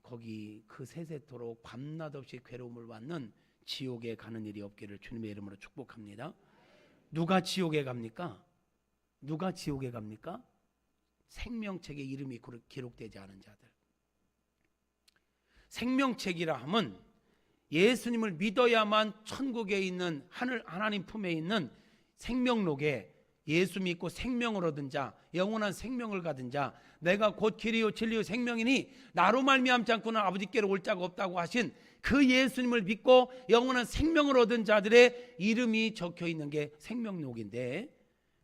S1: 거기 그 세세토록 밤낮 없이 괴로움을 받는 지옥에 가는 일이 없기를 주님의 이름으로 축복합니다. 누가 지옥에 갑니까? 누가 지옥에 갑니까? 생명책에 이름이 기록되지 않은 자들. 생명책이라 하면 예수님을 믿어야만 천국에 있는 하나님 품에 있는 생명록에 예수 믿고 생명을 얻은 자, 영원한 생명을 가진 자, 내가 곧 길이요 진리요 생명이니 나로 말미암지 않고는 아버지께로 올 자가 없다고 하신 그 예수님을 믿고 영원한 생명을 얻은 자들의 이름이 적혀 있는 게 생명록인데,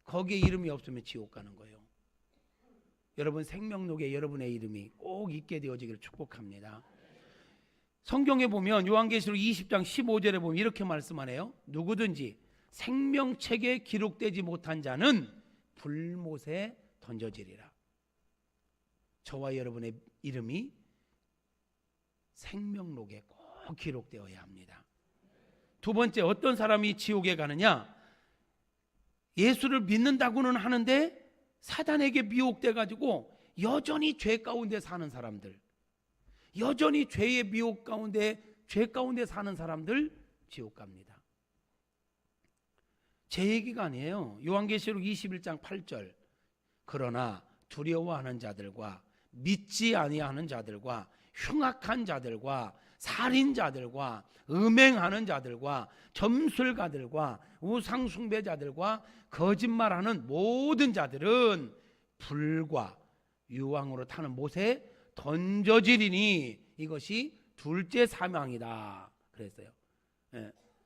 S1: 거기에 이름이 없으면 지옥 가는 거예요. 여러분 생명록에 여러분의 이름이 꼭 있게 되어지기를 축복합니다. 성경에 보면 요한계시록 20장 15절에 보면 이렇게 말씀하네요. 누구든지 생명책에 기록되지 못한 자는 불못에 던져지리라. 저와 여러분의 이름이 생명록에 꼭 기록되어야 합니다. 두 번째, 어떤 사람이 지옥에 가느냐? 예수를 믿는다고는 하는데 사단에게 미혹돼 가지고 여전히 죄 가운데 사는 사람들, 여전히 죄의 미혹 가운데, 죄 가운데 사는 사람들 지옥 갑니다. 제 얘기가 아니에요. 요한계시록 21장 8절. 그러나 두려워하는 자들과 믿지 아니하는 자들과 흉악한 자들과 살인자들과 음행하는 자들과 점술가들과 우상숭배자들과 거짓말하는 모든 자들은 불과 유황으로 타는 못에 던져지리니 이것이 둘째 사망이다 그랬어요.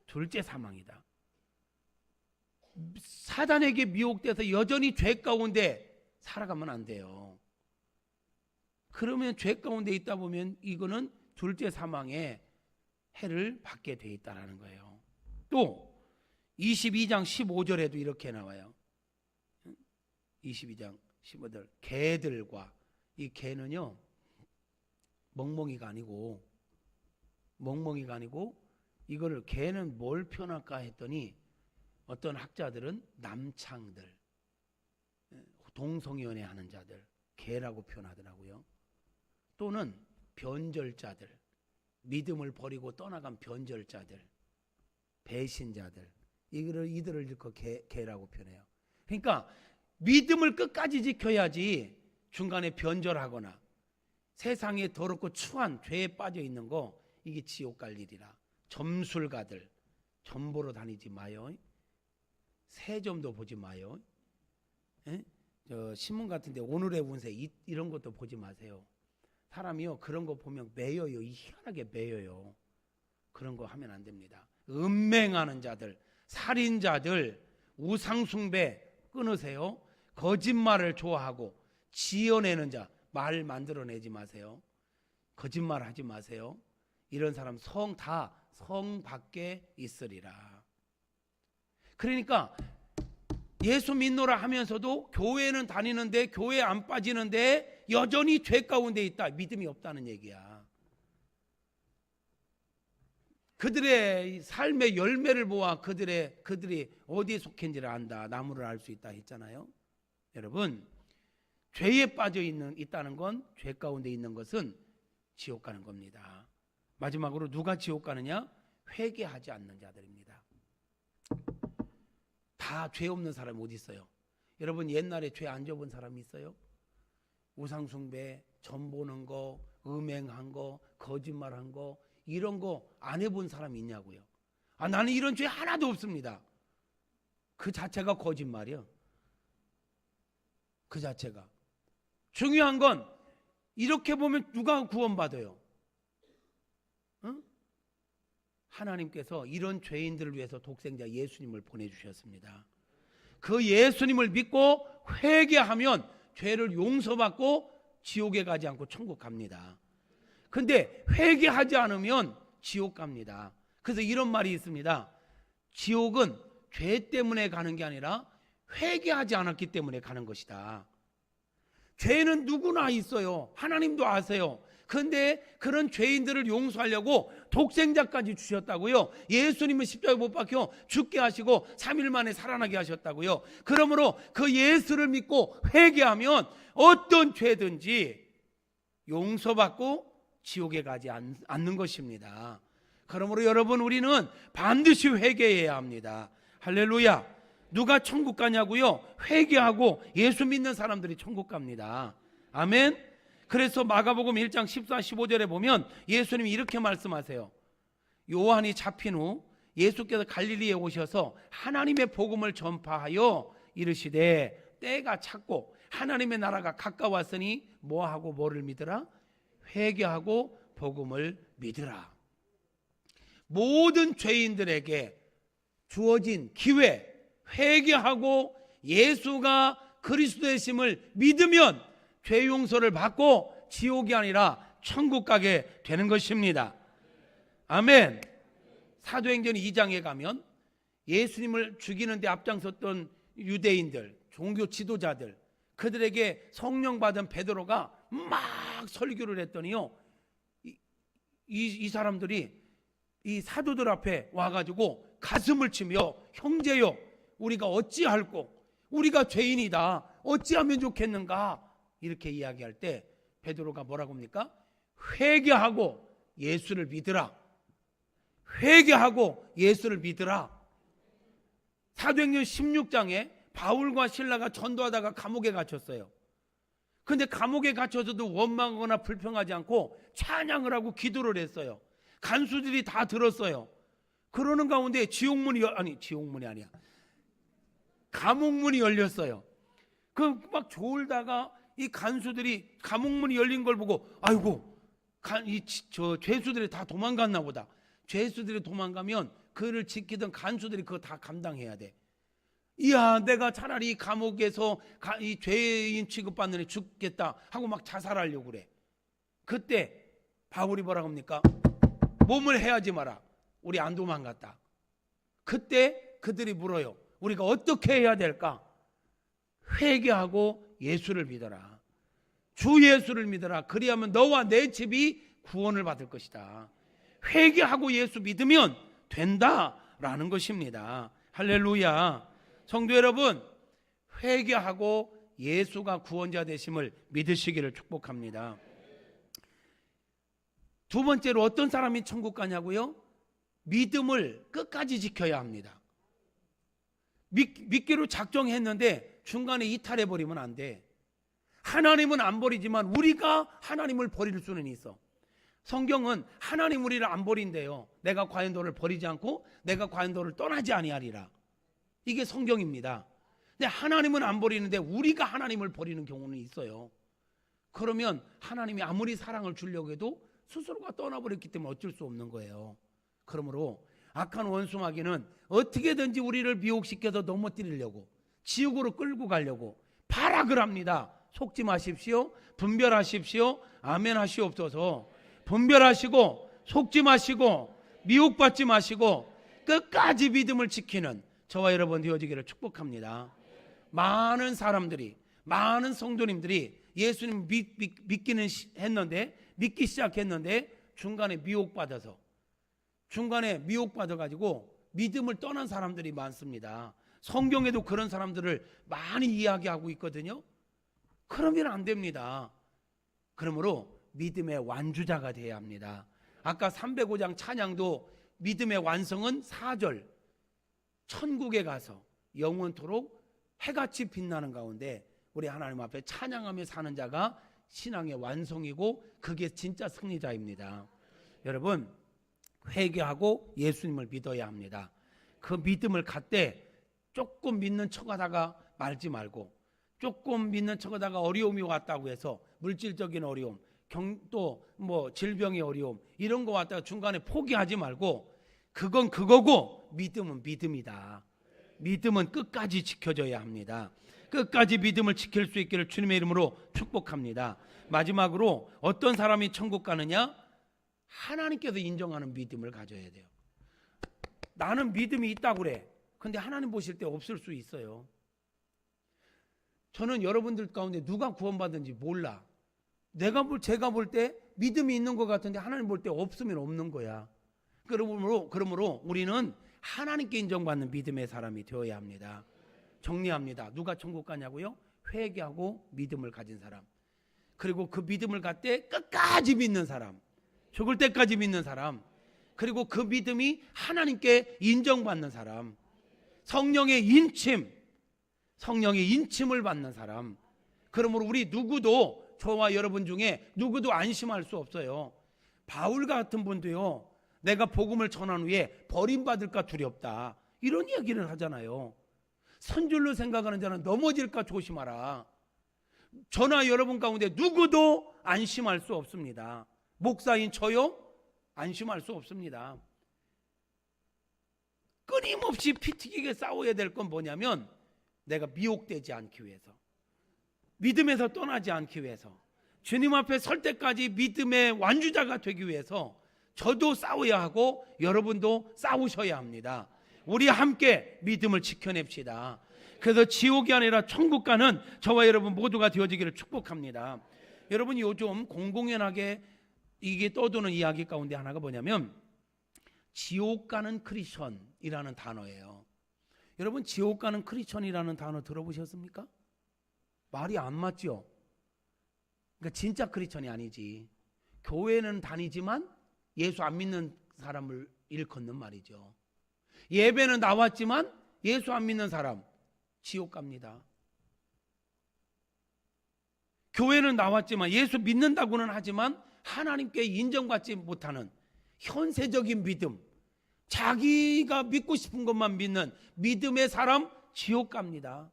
S1: 둘째 사망이다. 사단에게 미혹돼서 여전히 죄 가운데 살아가면 안 돼요. 그러면 죄 가운데 있다 보면 이거는 둘째 사망의 해를 받게 돼 있다라는 거예요. 또 22장 15절에도 이렇게 나와요. 22장 15절. 개들과, 이 개는요 멍멍이가 아니고 이거를 개는 뭘 표현할까 했더니 어떤 학자들은 남창들, 동성연애 하는 자들, 개라고 표현하더라고요. 또는 변절자들, 믿음을 버리고 떠나간 변절자들, 배신자들, 이들을 일컬 개라고 표현해요. 그러니까 믿음을 끝까지 지켜야지 중간에 변절하거나 세상에 더럽고 추한 죄에 빠져 있는 거, 이게 지옥 갈 일이라. 점술가들, 점 보러 다니지 마요. 세점도 보지 마요. 저 신문 같은데 오늘의 운세 이런 것도 보지 마세요. 사람이요 그런 거 보면 매여요. 희한하게 매여요. 그런 거 하면 안 됩니다. 음행하는 자들, 살인자들, 우상숭배 끊으세요. 거짓말을 좋아하고 지어내는 자, 말 만들어내지 마세요. 거짓말 하지 마세요. 이런 사람 다 성 밖에 있으리라. 그러니까 예수 믿노라 하면서도 교회는 다니는데 교회 안 빠지는데 여전히 죄 가운데 있다. 믿음이 없다는 얘기야. 그들의 삶의 열매를 보아 그들이 어디에 속했는지를 안다. 나무를 알 수 있다 했잖아요. 여러분, 죄에 빠져 있다는 건, 죄 가운데 있는 것은 지옥 가는 겁니다. 마지막으로 누가 지옥 가느냐? 회개하지 않는 자들입니다. 다 죄 없는 사람이 어디 있어요? 여러분 옛날에 죄 안 져본 사람이 있어요? 우상숭배, 점 보는 거, 음행한 거, 거짓말한 거, 이런 거 안 해본 사람이 있냐고요? 나는 이런 죄 하나도 없습니다. 그 자체가 거짓말이요. 그 자체가. 중요한 건 이렇게 보면 누가 구원받아요? 응? 하나님께서 이런 죄인들을 위해서 독생자 예수님을 보내주셨습니다. 그 예수님을 믿고 회개하면 죄를 용서받고 지옥에 가지 않고 천국 갑니다. 근데 회개하지 않으면 지옥 갑니다. 그래서 이런 말이 있습니다. 지옥은 죄 때문에 가는 게 아니라 회개하지 않았기 때문에 가는 것이다. 죄는 누구나 있어요. 하나님도 아세요. 그런데 그런 죄인들을 용서하려고 독생자까지 주셨다고요. 예수님은 십자가에 못 박혀 죽게 하시고 3일 만에 살아나게 하셨다고요. 그러므로 그 예수를 믿고 회개하면 어떤 죄든지 용서받고 지옥에 가지 않는 것입니다. 그러므로 여러분, 우리는 반드시 회개해야 합니다. 할렐루야. 누가 천국 가냐고요? 회개하고 예수 믿는 사람들이 천국 갑니다. 아멘. 그래서 마가복음 1장 14, 15절에 보면 예수님이 이렇게 말씀하세요. 요한이 잡힌 후 예수께서 갈릴리에 오셔서 하나님의 복음을 전파하여 이르시되 때가 찼고 하나님의 나라가 가까웠으니 뭐하고 뭐를 믿으라? 회개하고 복음을 믿으라. 모든 죄인들에게 주어진 기회, 회개하고 예수가 그리스도의심을 믿으면 죄 용서를 받고 지옥이 아니라 천국 가게 되는 것입니다. 아멘. 사도행전 2장에 가면 예수님을 죽이는 데 앞장섰던 유대인들, 종교 지도자들, 그들에게 성령 받은 베드로가 막 설교를 했더니요, 이 사람들이 이 사도들 앞에 와가지고 가슴을 치며 형제여 우리가 어찌할꼬, 우리가 죄인이다, 어찌하면 좋겠는가, 이렇게 이야기할 때 베드로가 뭐라고 합니까? 회개하고 예수를 믿으라. 회개하고 예수를 믿으라. 사도행전 16장에 바울과 실라가 전도하다가 감옥에 갇혔어요. 근데 감옥에 갇혀서도 원망하거나 불평하지 않고 찬양을 하고 기도를 했어요. 간수들이 다 들었어요. 그러는 가운데 감옥문이 열렸어요. 그 막 졸다가 이 간수들이 감옥문이 열린 걸 보고 아이고, 죄수들이 다 도망갔나 보다. 죄수들이 도망가면 그를 지키던 간수들이 그거 다 감당해야 돼. 이야, 내가 차라리 감옥에서 이 죄인 취급받는 애 죽겠다 하고 막 자살하려고 그래. 그때 바울이 뭐라고 합니까? 몸을 해하지 마라. 우리 안 도망갔다. 그때 그들이 물어요. 우리가 어떻게 해야 될까? 회개하고 예수를 믿어라. 주 예수를 믿어라. 그리하면 너와 내 집이 구원을 받을 것이다. 회개하고 예수 믿으면 된다라는 것입니다. 할렐루야. 성도 여러분, 회개하고 예수가 구원자 되심을 믿으시기를 축복합니다. 두 번째로 어떤 사람이 천국 가냐고요? 믿음을 끝까지 지켜야 합니다. 믿기로 작정했는데 중간에 이탈해버리면 안 돼. 하나님은 안 버리지만 우리가 하나님을 버릴 수는 있어. 성경은 하나님 우리를 안 버린대요. 내가 과연 너를 버리지 않고 내가 과연 너를 떠나지 아니하리라. 이게 성경입니다. 근데 하나님은 안 버리는데 우리가 하나님을 버리는 경우는 있어요. 그러면 하나님이 아무리 사랑을 주려고 해도 스스로가 떠나버렸기 때문에 어쩔 수 없는 거예요. 그러므로 악한 원수마귀는 어떻게든지 우리를 미혹시켜서 넘어뜨리려고, 지옥으로 끌고 가려고 발악을 합니다. 속지 마십시오. 분별하십시오. 아멘 하시옵소서. 분별하시고 속지 마시고 미혹받지 마시고 끝까지 믿음을 지키는 저와 여러분 되어지기를 축복합니다. 많은 사람들이, 많은 성도님들이 예수님 믿기 시작했는데 중간에 미혹받아가지고 믿음을 떠난 사람들이 많습니다. 성경에도 그런 사람들을 많이 이야기하고 있거든요. 그러면 안 됩니다. 그러므로 믿음의 완주자가 되어야 합니다. 아까 305장 찬양도 믿음의 완성은 4절 천국에 가서 영원토록 해같이 빛나는 가운데 우리 하나님 앞에 찬양하며 사는 자가 신앙의 완성이고 그게 진짜 승리자입니다. 여러분, 회개하고 예수님을 믿어야 합니다. 그 믿음을 갖되 조금 믿는 척하다가 말지 말고, 조금 믿는 척하다가 어려움이 왔다고 해서 물질적인 어려움, 또 뭐 질병의 어려움 이런 거 왔다가 중간에 포기하지 말고, 그건 그거고 믿음은 믿음이다. 믿음은 끝까지 지켜져야 합니다. 끝까지 믿음을 지킬 수 있기를 주님의 이름으로 축복합니다. 마지막으로 어떤 사람이 천국 가느냐? 하나님께서 인정하는 믿음을 가져야 돼요. 나는 믿음이 있다고 그래. 근데 하나님 보실 때 없을 수 있어요. 저는 여러분들 가운데 누가 구원받은지 몰라. 제가 볼 때 믿음이 있는 것 같은데 하나님 볼 때 없으면 없는 거야. 그러므로 우리는 하나님께 인정받는 믿음의 사람이 되어야 합니다. 정리합니다. 누가 천국 가냐고요? 회개하고 믿음을 가진 사람. 그리고 그 믿음을 갖되 끝까지 믿는 사람. 죽을 때까지 믿는 사람. 그리고 그 믿음이 하나님께 인정받는 사람. 성령의 인침을 받는 사람. 그러므로 우리 누구도, 저와 여러분 중에 누구도 안심할 수 없어요. 바울 같은 분도요, 내가 복음을 전한 후에 버림받을까 두렵다, 이런 얘기를 하잖아요. 선줄로 생각하는 자는 넘어질까 조심하라. 저나 여러분 가운데 누구도 안심할 수 없습니다. 목사인 저요, 안심할 수 없습니다. 끊임없이 피 튀기게 싸워야 될 건 뭐냐면, 내가 미혹되지 않기 위해서, 믿음에서 떠나지 않기 위해서, 주님 앞에 설 때까지 믿음의 완주자가 되기 위해서 저도 싸워야 하고 여러분도 싸우셔야 합니다. 우리 함께 믿음을 지켜냅시다. 그래서 지옥이 아니라 천국 가는 저와 여러분 모두가 되어지기를 축복합니다. 여러분, 요즘 공공연하게 이게 떠도는 이야기 가운데 하나가 뭐냐면 지옥 가는 크리스천이라는 단어예요. 여러분, 지옥 가는 크리스천이라는 단어 들어보셨습니까? 말이 안 맞죠? 그러니까 진짜 크리스천이 아니지. 교회는 다니지만 예수 안 믿는 사람을 일컫는 말이죠. 예배는 나왔지만 예수 안 믿는 사람 지옥 갑니다. 교회는 나왔지만 예수 믿는다고는 하지만 하나님께 인정받지 못하는 현세적인 믿음, 자기가 믿고 싶은 것만 믿는 믿음의 사람 지옥 갑니다.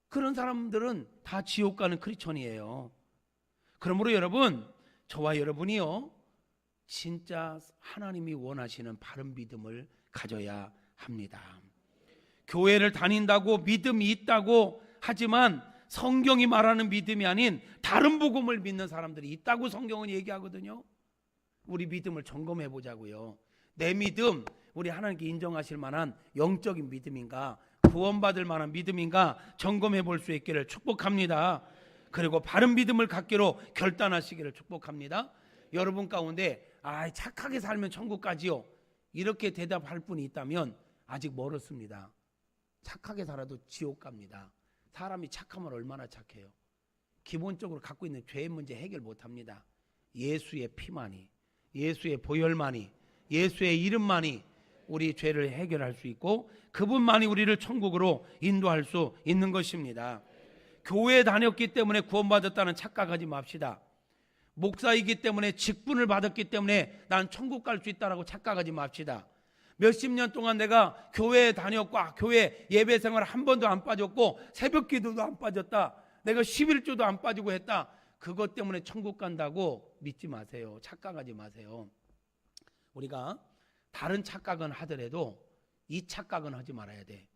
S1: 그런 사람들은 다 지옥 가는 크리스천이에요. 그러므로 여러분, 저와 여러분이요, 진짜 하나님이 원하시는 바른 믿음을 가져야 합니다. 교회를 다닌다고 믿음이 있다고 하지만 성경이 말하는 믿음이 아닌 다른 복음을 믿는 사람들이 있다고 성경은 얘기하거든요. 우리 믿음을 점검해 보자고요. 내 믿음, 우리 하나님께 인정하실 만한 영적인 믿음인가, 구원받을 만한 믿음인가 점검해 볼 수 있기를 축복합니다. 그리고 바른 믿음을 갖기로 결단하시기를 축복합니다. 여러분 가운데 착하게 살면 천국 가지요, 이렇게 대답할 분이 있다면 아직 멀었습니다. 착하게 살아도 지옥 갑니다. 사람이 착하면 얼마나 착해요. 기본적으로 갖고 있는 죄의 문제 해결 못합니다. 예수의 피만이, 예수의 보혈만이, 예수의 이름만이 우리 죄를 해결할 수 있고 그분만이 우리를 천국으로 인도할 수 있는 것입니다. 교회 다녔기 때문에 구원받았다는 착각하지 맙시다. 목사이기 때문에 직분을 받았기 때문에 난 천국 갈 수 있다라고 착각하지 맙시다. 몇십 년 동안 내가 교회에 다녔고 교회 예배 생활 한 번도 안 빠졌고 새벽 기도도 안 빠졌다, 내가 11조도 안 빠지고 했다, 그것 때문에 천국 간다고 믿지 마세요. 착각하지 마세요. 우리가 다른 착각은 하더라도 이 착각은 하지 말아야 돼.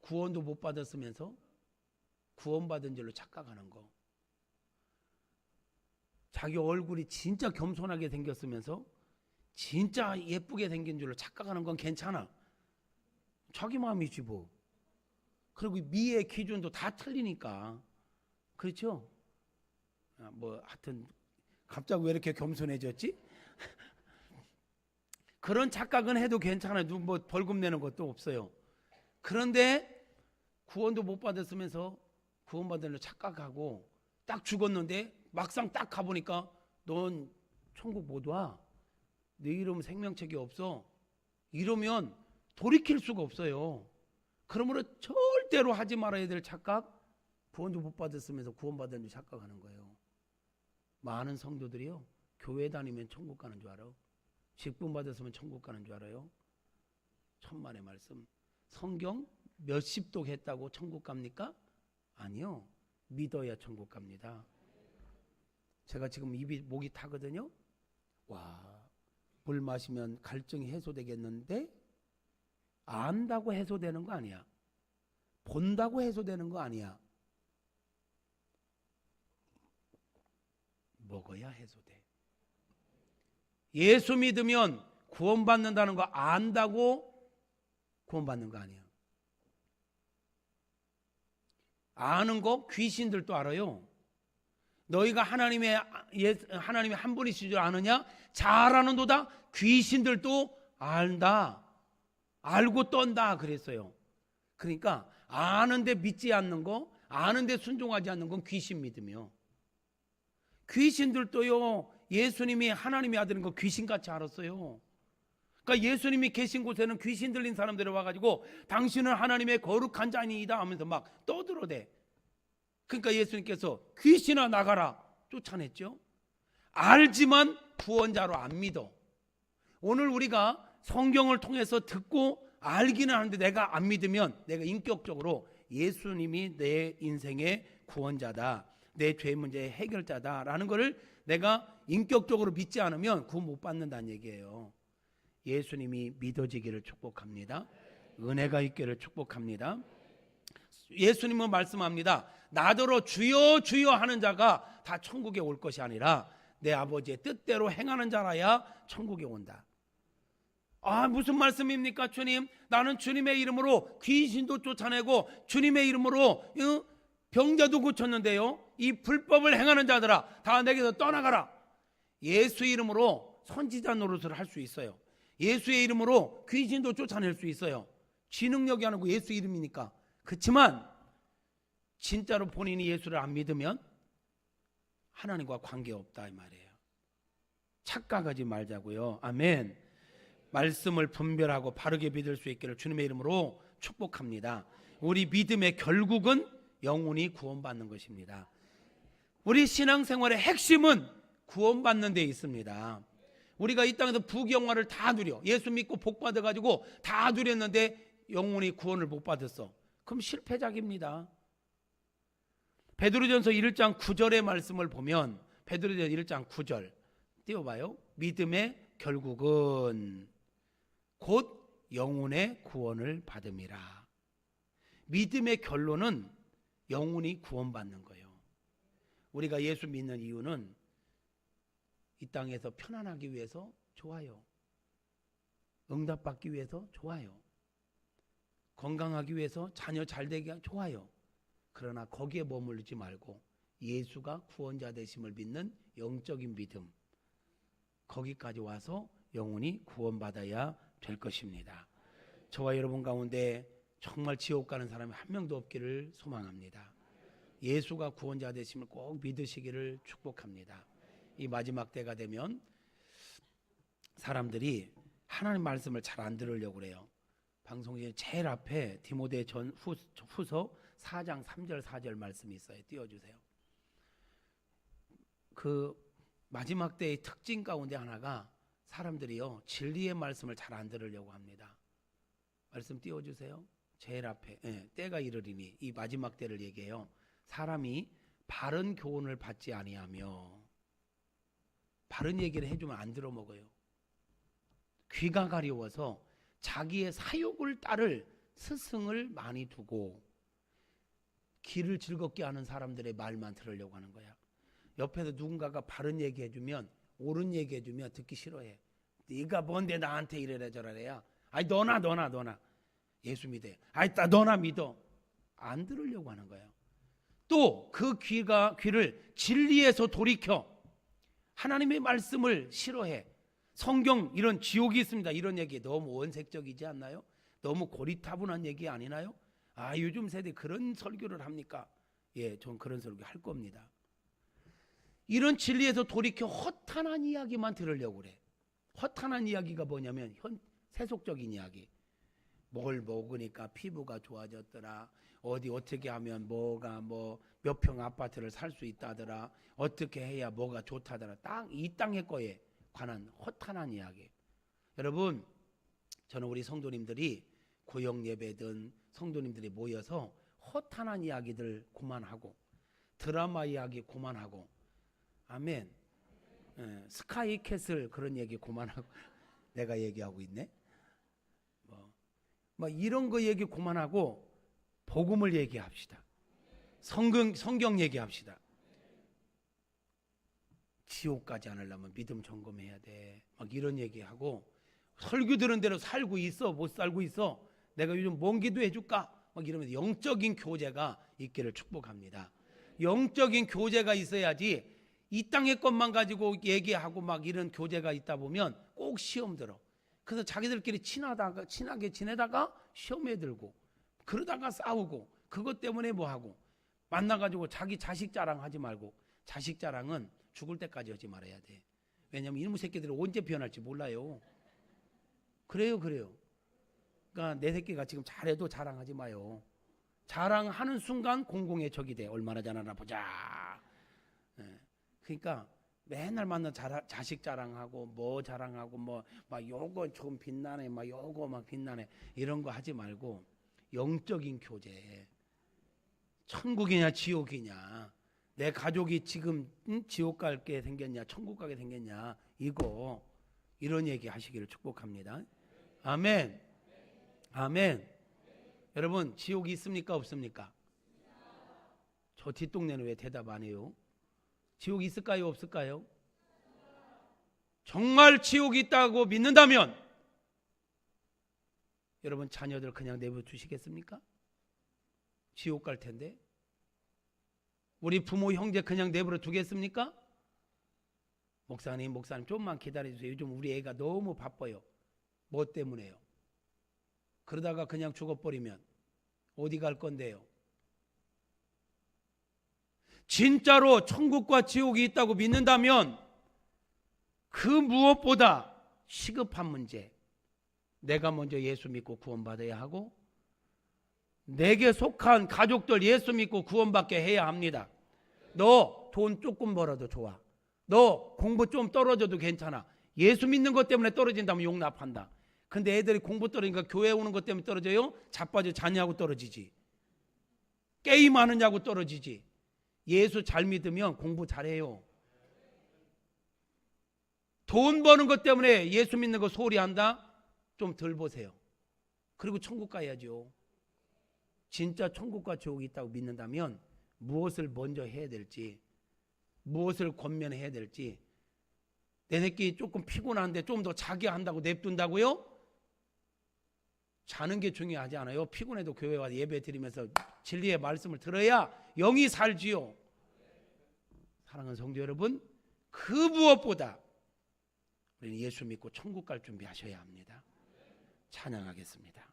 S1: 구원도 못 받았으면서 구원받은 줄로 착각하는 거. 자기 얼굴이 진짜 겸손하게 생겼으면서 진짜 예쁘게 생긴 줄로 착각하는 건 괜찮아. 자기 마음이지 뭐. 그리고 미의 기준도 다 틀리니까. 그렇죠? 뭐 하여튼 갑자기 왜 이렇게 겸손해졌지? 그런 착각은 해도 괜찮아요. 누구 뭐 벌금 내는 것도 없어요. 그런데 구원도 못 받았으면서 구원받은 착각하고 딱 죽었는데 막상 딱 가보니까 넌 천국 못 와. 내 이름 생명책이 없어. 이러면 돌이킬 수가 없어요. 그러므로 절대로 하지 말아야 될 착각, 구원도 못 받았으면서 구원받은 줄 착각하는 거예요. 많은 성도들이요, 교회 다니면 천국 가는 줄 알아. 직분 받았으면 천국 가는 줄 알아요. 천만의 말씀. 성경 몇십 독 했다고 천국 갑니까? 아니요. 믿어야 천국 갑니다. 제가 지금 목이 타거든요. 와, 물 마시면 갈증이 해소되겠는데 안다고 해소되는 거 아니야. 본다고 해소되는 거 아니야. 먹어야 해소돼. 예수 믿으면 구원받는다는 거 안다고 구원받는 거 아니야. 아는 거 귀신들도 알아요. 너희가 하나님의 한 분이신 줄 아느냐? 잘 아는도다. 귀신들도 안다. 알고 떤다 그랬어요. 그러니까 아는데 믿지 않는 거, 아는데 순종하지 않는 건 귀신 믿으며, 귀신들도요 예수님이 하나님의 아들인 거 귀신같이 알았어요. 그러니까 예수님이 계신 곳에는 귀신 들린 사람들이 와가지고 당신은 하나님의 거룩한 자니이다 하면서 막 떠들어대. 그러니까 예수님께서 귀신아 나가라 쫓아냈죠. 알지만 구원자로 안 믿어. 오늘 우리가 성경을 통해서 듣고 알기는 하는데 내가 안 믿으면 내가 인격적으로 예수님이 내 인생의 구원자다, 내 죄 문제의 해결자다라는 것을 내가 인격적으로 믿지 않으면 구원 못 받는다는 얘기예요. 예수님이 믿어지기를 축복합니다. 은혜가 있기를 축복합니다. 예수님은 말씀합니다. 나더러 주여 주여 하는 자가 다 천국에 올 것이 아니라 내 아버지의 뜻대로 행하는 자라야 천국에 온다. 아, 무슨 말씀입니까 주님? 나는 주님의 이름으로 귀신도 쫓아내고 주님의 이름으로 병자도 고쳤는데요, 이 불법을 행하는 자들아 다 내게서 떠나가라. 예수 이름으로 선지자 노릇을 할 수 있어요. 예수의 이름으로 귀신도 쫓아낼 수 있어요. 지 능력이 아니고 예수 이름이니까. 그렇지만 진짜로 본인이 예수를 안 믿으면 하나님과 관계없다 이 말이에요. 착각하지 말자고요. 아멘. 말씀을 분별하고 바르게 믿을 수 있기를 주님의 이름으로 축복합니다. 우리 믿음의 결국은 영혼이 구원받는 것입니다. 우리 신앙생활의 핵심은 구원받는 데 있습니다. 우리가 이 땅에서 부귀영화를 다 누려, 예수 믿고 복 받아가지고 다 누렸는데 영혼이 구원을 못 받았어. 그럼 실패작입니다. 베드로전서 1장 9절의 말씀을 보면, 베드로전서 1장 9절 띄워봐요. 믿음의 결국은 곧 영혼의 구원을 받음이라. 믿음의 결론은 영혼이 구원받는 거예요. 우리가 예수 믿는 이유는 이 땅에서 편안하기 위해서 좋아요. 응답받기 위해서 좋아요. 건강하기 위해서 자녀 잘 되게 좋아요. 그러나 거기에 머물지 말고 예수가 구원자 되심을 믿는 영적인 믿음, 거기까지 와서 영혼이 구원받아야 될 것입니다. 저와 여러분 가운데 정말 지옥 가는 사람이 한 명도 없기를 소망합니다. 예수가 구원자 되심을 꼭 믿으시기를 축복합니다. 이 마지막 때가 되면 사람들이 하나님 말씀을 잘 안 들으려고 그래요. 방송 중에 제일 앞에 디모데 후서 4장 3절 4절 말씀이 있어요. 띄워주세요. 그 마지막 때의 특징 가운데 하나가 사람들이요 진리의 말씀을 잘 안 들으려고 합니다. 말씀 띄워주세요. 제일 앞에 때가 이르리니, 이 마지막 때를 얘기해요. 사람이 바른 교훈을 받지 아니하며, 바른 얘기를 해주면 안 들어먹어요. 귀가 가려워서 자기의 사욕을 따를 스승을 많이 두고 귀를 즐겁게 하는 사람들의 말만 들으려고 하는 거야. 옆에서 누군가가 바른 얘기해주면, 옳은 얘기해주면 듣기 싫어해. 네가 뭔데 나한테 이래라 저래야. 아이 너나 예수 믿어. 아이 너나 믿어. 안 들으려고 하는 거예요. 또 그 귀를 진리에서 돌이켜 하나님의 말씀을 싫어해. 성경 이런 지옥이 있습니다, 이런 얘기 너무 원색적이지 않나요? 너무 고리타분한 얘기 아니나요? 아, 요즘 세대 그런 설교를 합니까? 전 그런 설교 할 겁니다. 이런 진리에서 돌이켜 허탄한 이야기만 들으려고 그래. 허탄한 이야기가 뭐냐면 세속적인 이야기. 뭘 먹으니까 피부가 좋아졌더라. 어디 어떻게 하면 뭐가 몇 평 아파트를 살 수 있다더라. 어떻게 해야 뭐가 좋다더라. 이 땅의 거에 관한 허탄한 이야기. 여러분, 저는 우리 성도님들이 구역 예배든 성도님들이 모여서 허탄한 이야기들 그만하고 드라마 이야기 그만하고 아멘. 스카이캐슬 그런 얘기 그만하고 내가 얘기하고 있네. 이런 거 얘기 그만하고 복음을 얘기합시다. 성경 얘기합시다. 지옥 가지 않으려면 믿음 점검해야 돼. 이런 얘기하고 설교 들은 대로 살고 있어 못 살고 있어. 내가 요즘 뭔 기도해 줄까? 이러면서 영적인 교제가 있기를 축복합니다. 영적인 교제가 있어야지 이 땅의 것만 가지고 얘기하고 이런 교제가 있다 보면 꼭 시험 들어. 그래서 자기들끼리 친하게 지내다가 시험에 들고 그러다가 싸우고 그것 때문에 뭐하고 만나가지고 자기 자식 자랑하지 말고 자식 자랑은 죽을 때까지 하지 말아야 돼. 왜냐하면 이놈의 새끼들이 언제 변할지 몰라요. 그래요. 그러니까 내 새끼가 지금 잘해도 자랑하지 마요. 자랑하는 순간 공공의 적이 돼. 얼마나 잘하나 보자. 그러니까 맨날 만나 자식 자랑하고 뭐 자랑하고 요거 좀 빛나네 요거 빛나네 이런 거 하지 말고 영적인 교제. 천국이냐 지옥이냐, 내 가족이 지금 지옥 갈게 생겼냐 천국 가게 생겼냐, 이런 얘기 하시기를 축복합니다. 아멘. 아멘. 여러분, 지옥이 있습니까 없습니까? 저 뒷동네는 왜 대답 안 해요? 지옥이 있을까요 없을까요? 정말 지옥이 있다고 믿는다면 여러분 자녀들 그냥 내버려 두시겠습니까? 지옥 갈 텐데. 우리 부모 형제 그냥 내버려 두겠습니까? 목사님 좀만 기다려주세요. 요즘 우리 애가 너무 바빠요. 뭐 때문에요? 그러다가 그냥 죽어버리면 어디 갈 건데요? 진짜로 천국과 지옥이 있다고 믿는다면 그 무엇보다 시급한 문제, 내가 먼저 예수 믿고 구원받아야 하고 내게 속한 가족들 예수 믿고 구원받게 해야 합니다. 너 돈 조금 벌어도 좋아. 너 공부 좀 떨어져도 괜찮아. 예수 믿는 것 때문에 떨어진다면 용납한다. 근데 애들이 공부 떨어지니까 교회 오는 것 때문에 떨어져요? 자빠져 자냐고 떨어지지. 게임하느냐고 떨어지지. 예수 잘 믿으면 공부 잘해요. 돈 버는 것 때문에 예수 믿는 거 소홀히 한다? 좀 덜 보세요. 그리고 천국 가야죠. 진짜 천국과 지옥이 있다고 믿는다면 무엇을 먼저 해야 될지, 무엇을 권면해야 될지. 내 새끼 조금 피곤한데 좀 더 자게 한다고 냅둔다고요? 자는 게 중요하지 않아요? 피곤해도 교회 와서 예배 드리면서 진리의 말씀을 들어야 영이 살지요. 사랑하는 성도 여러분, 그 무엇보다 우리는 예수 믿고 천국 갈 준비하셔야 합니다. 찬양하겠습니다.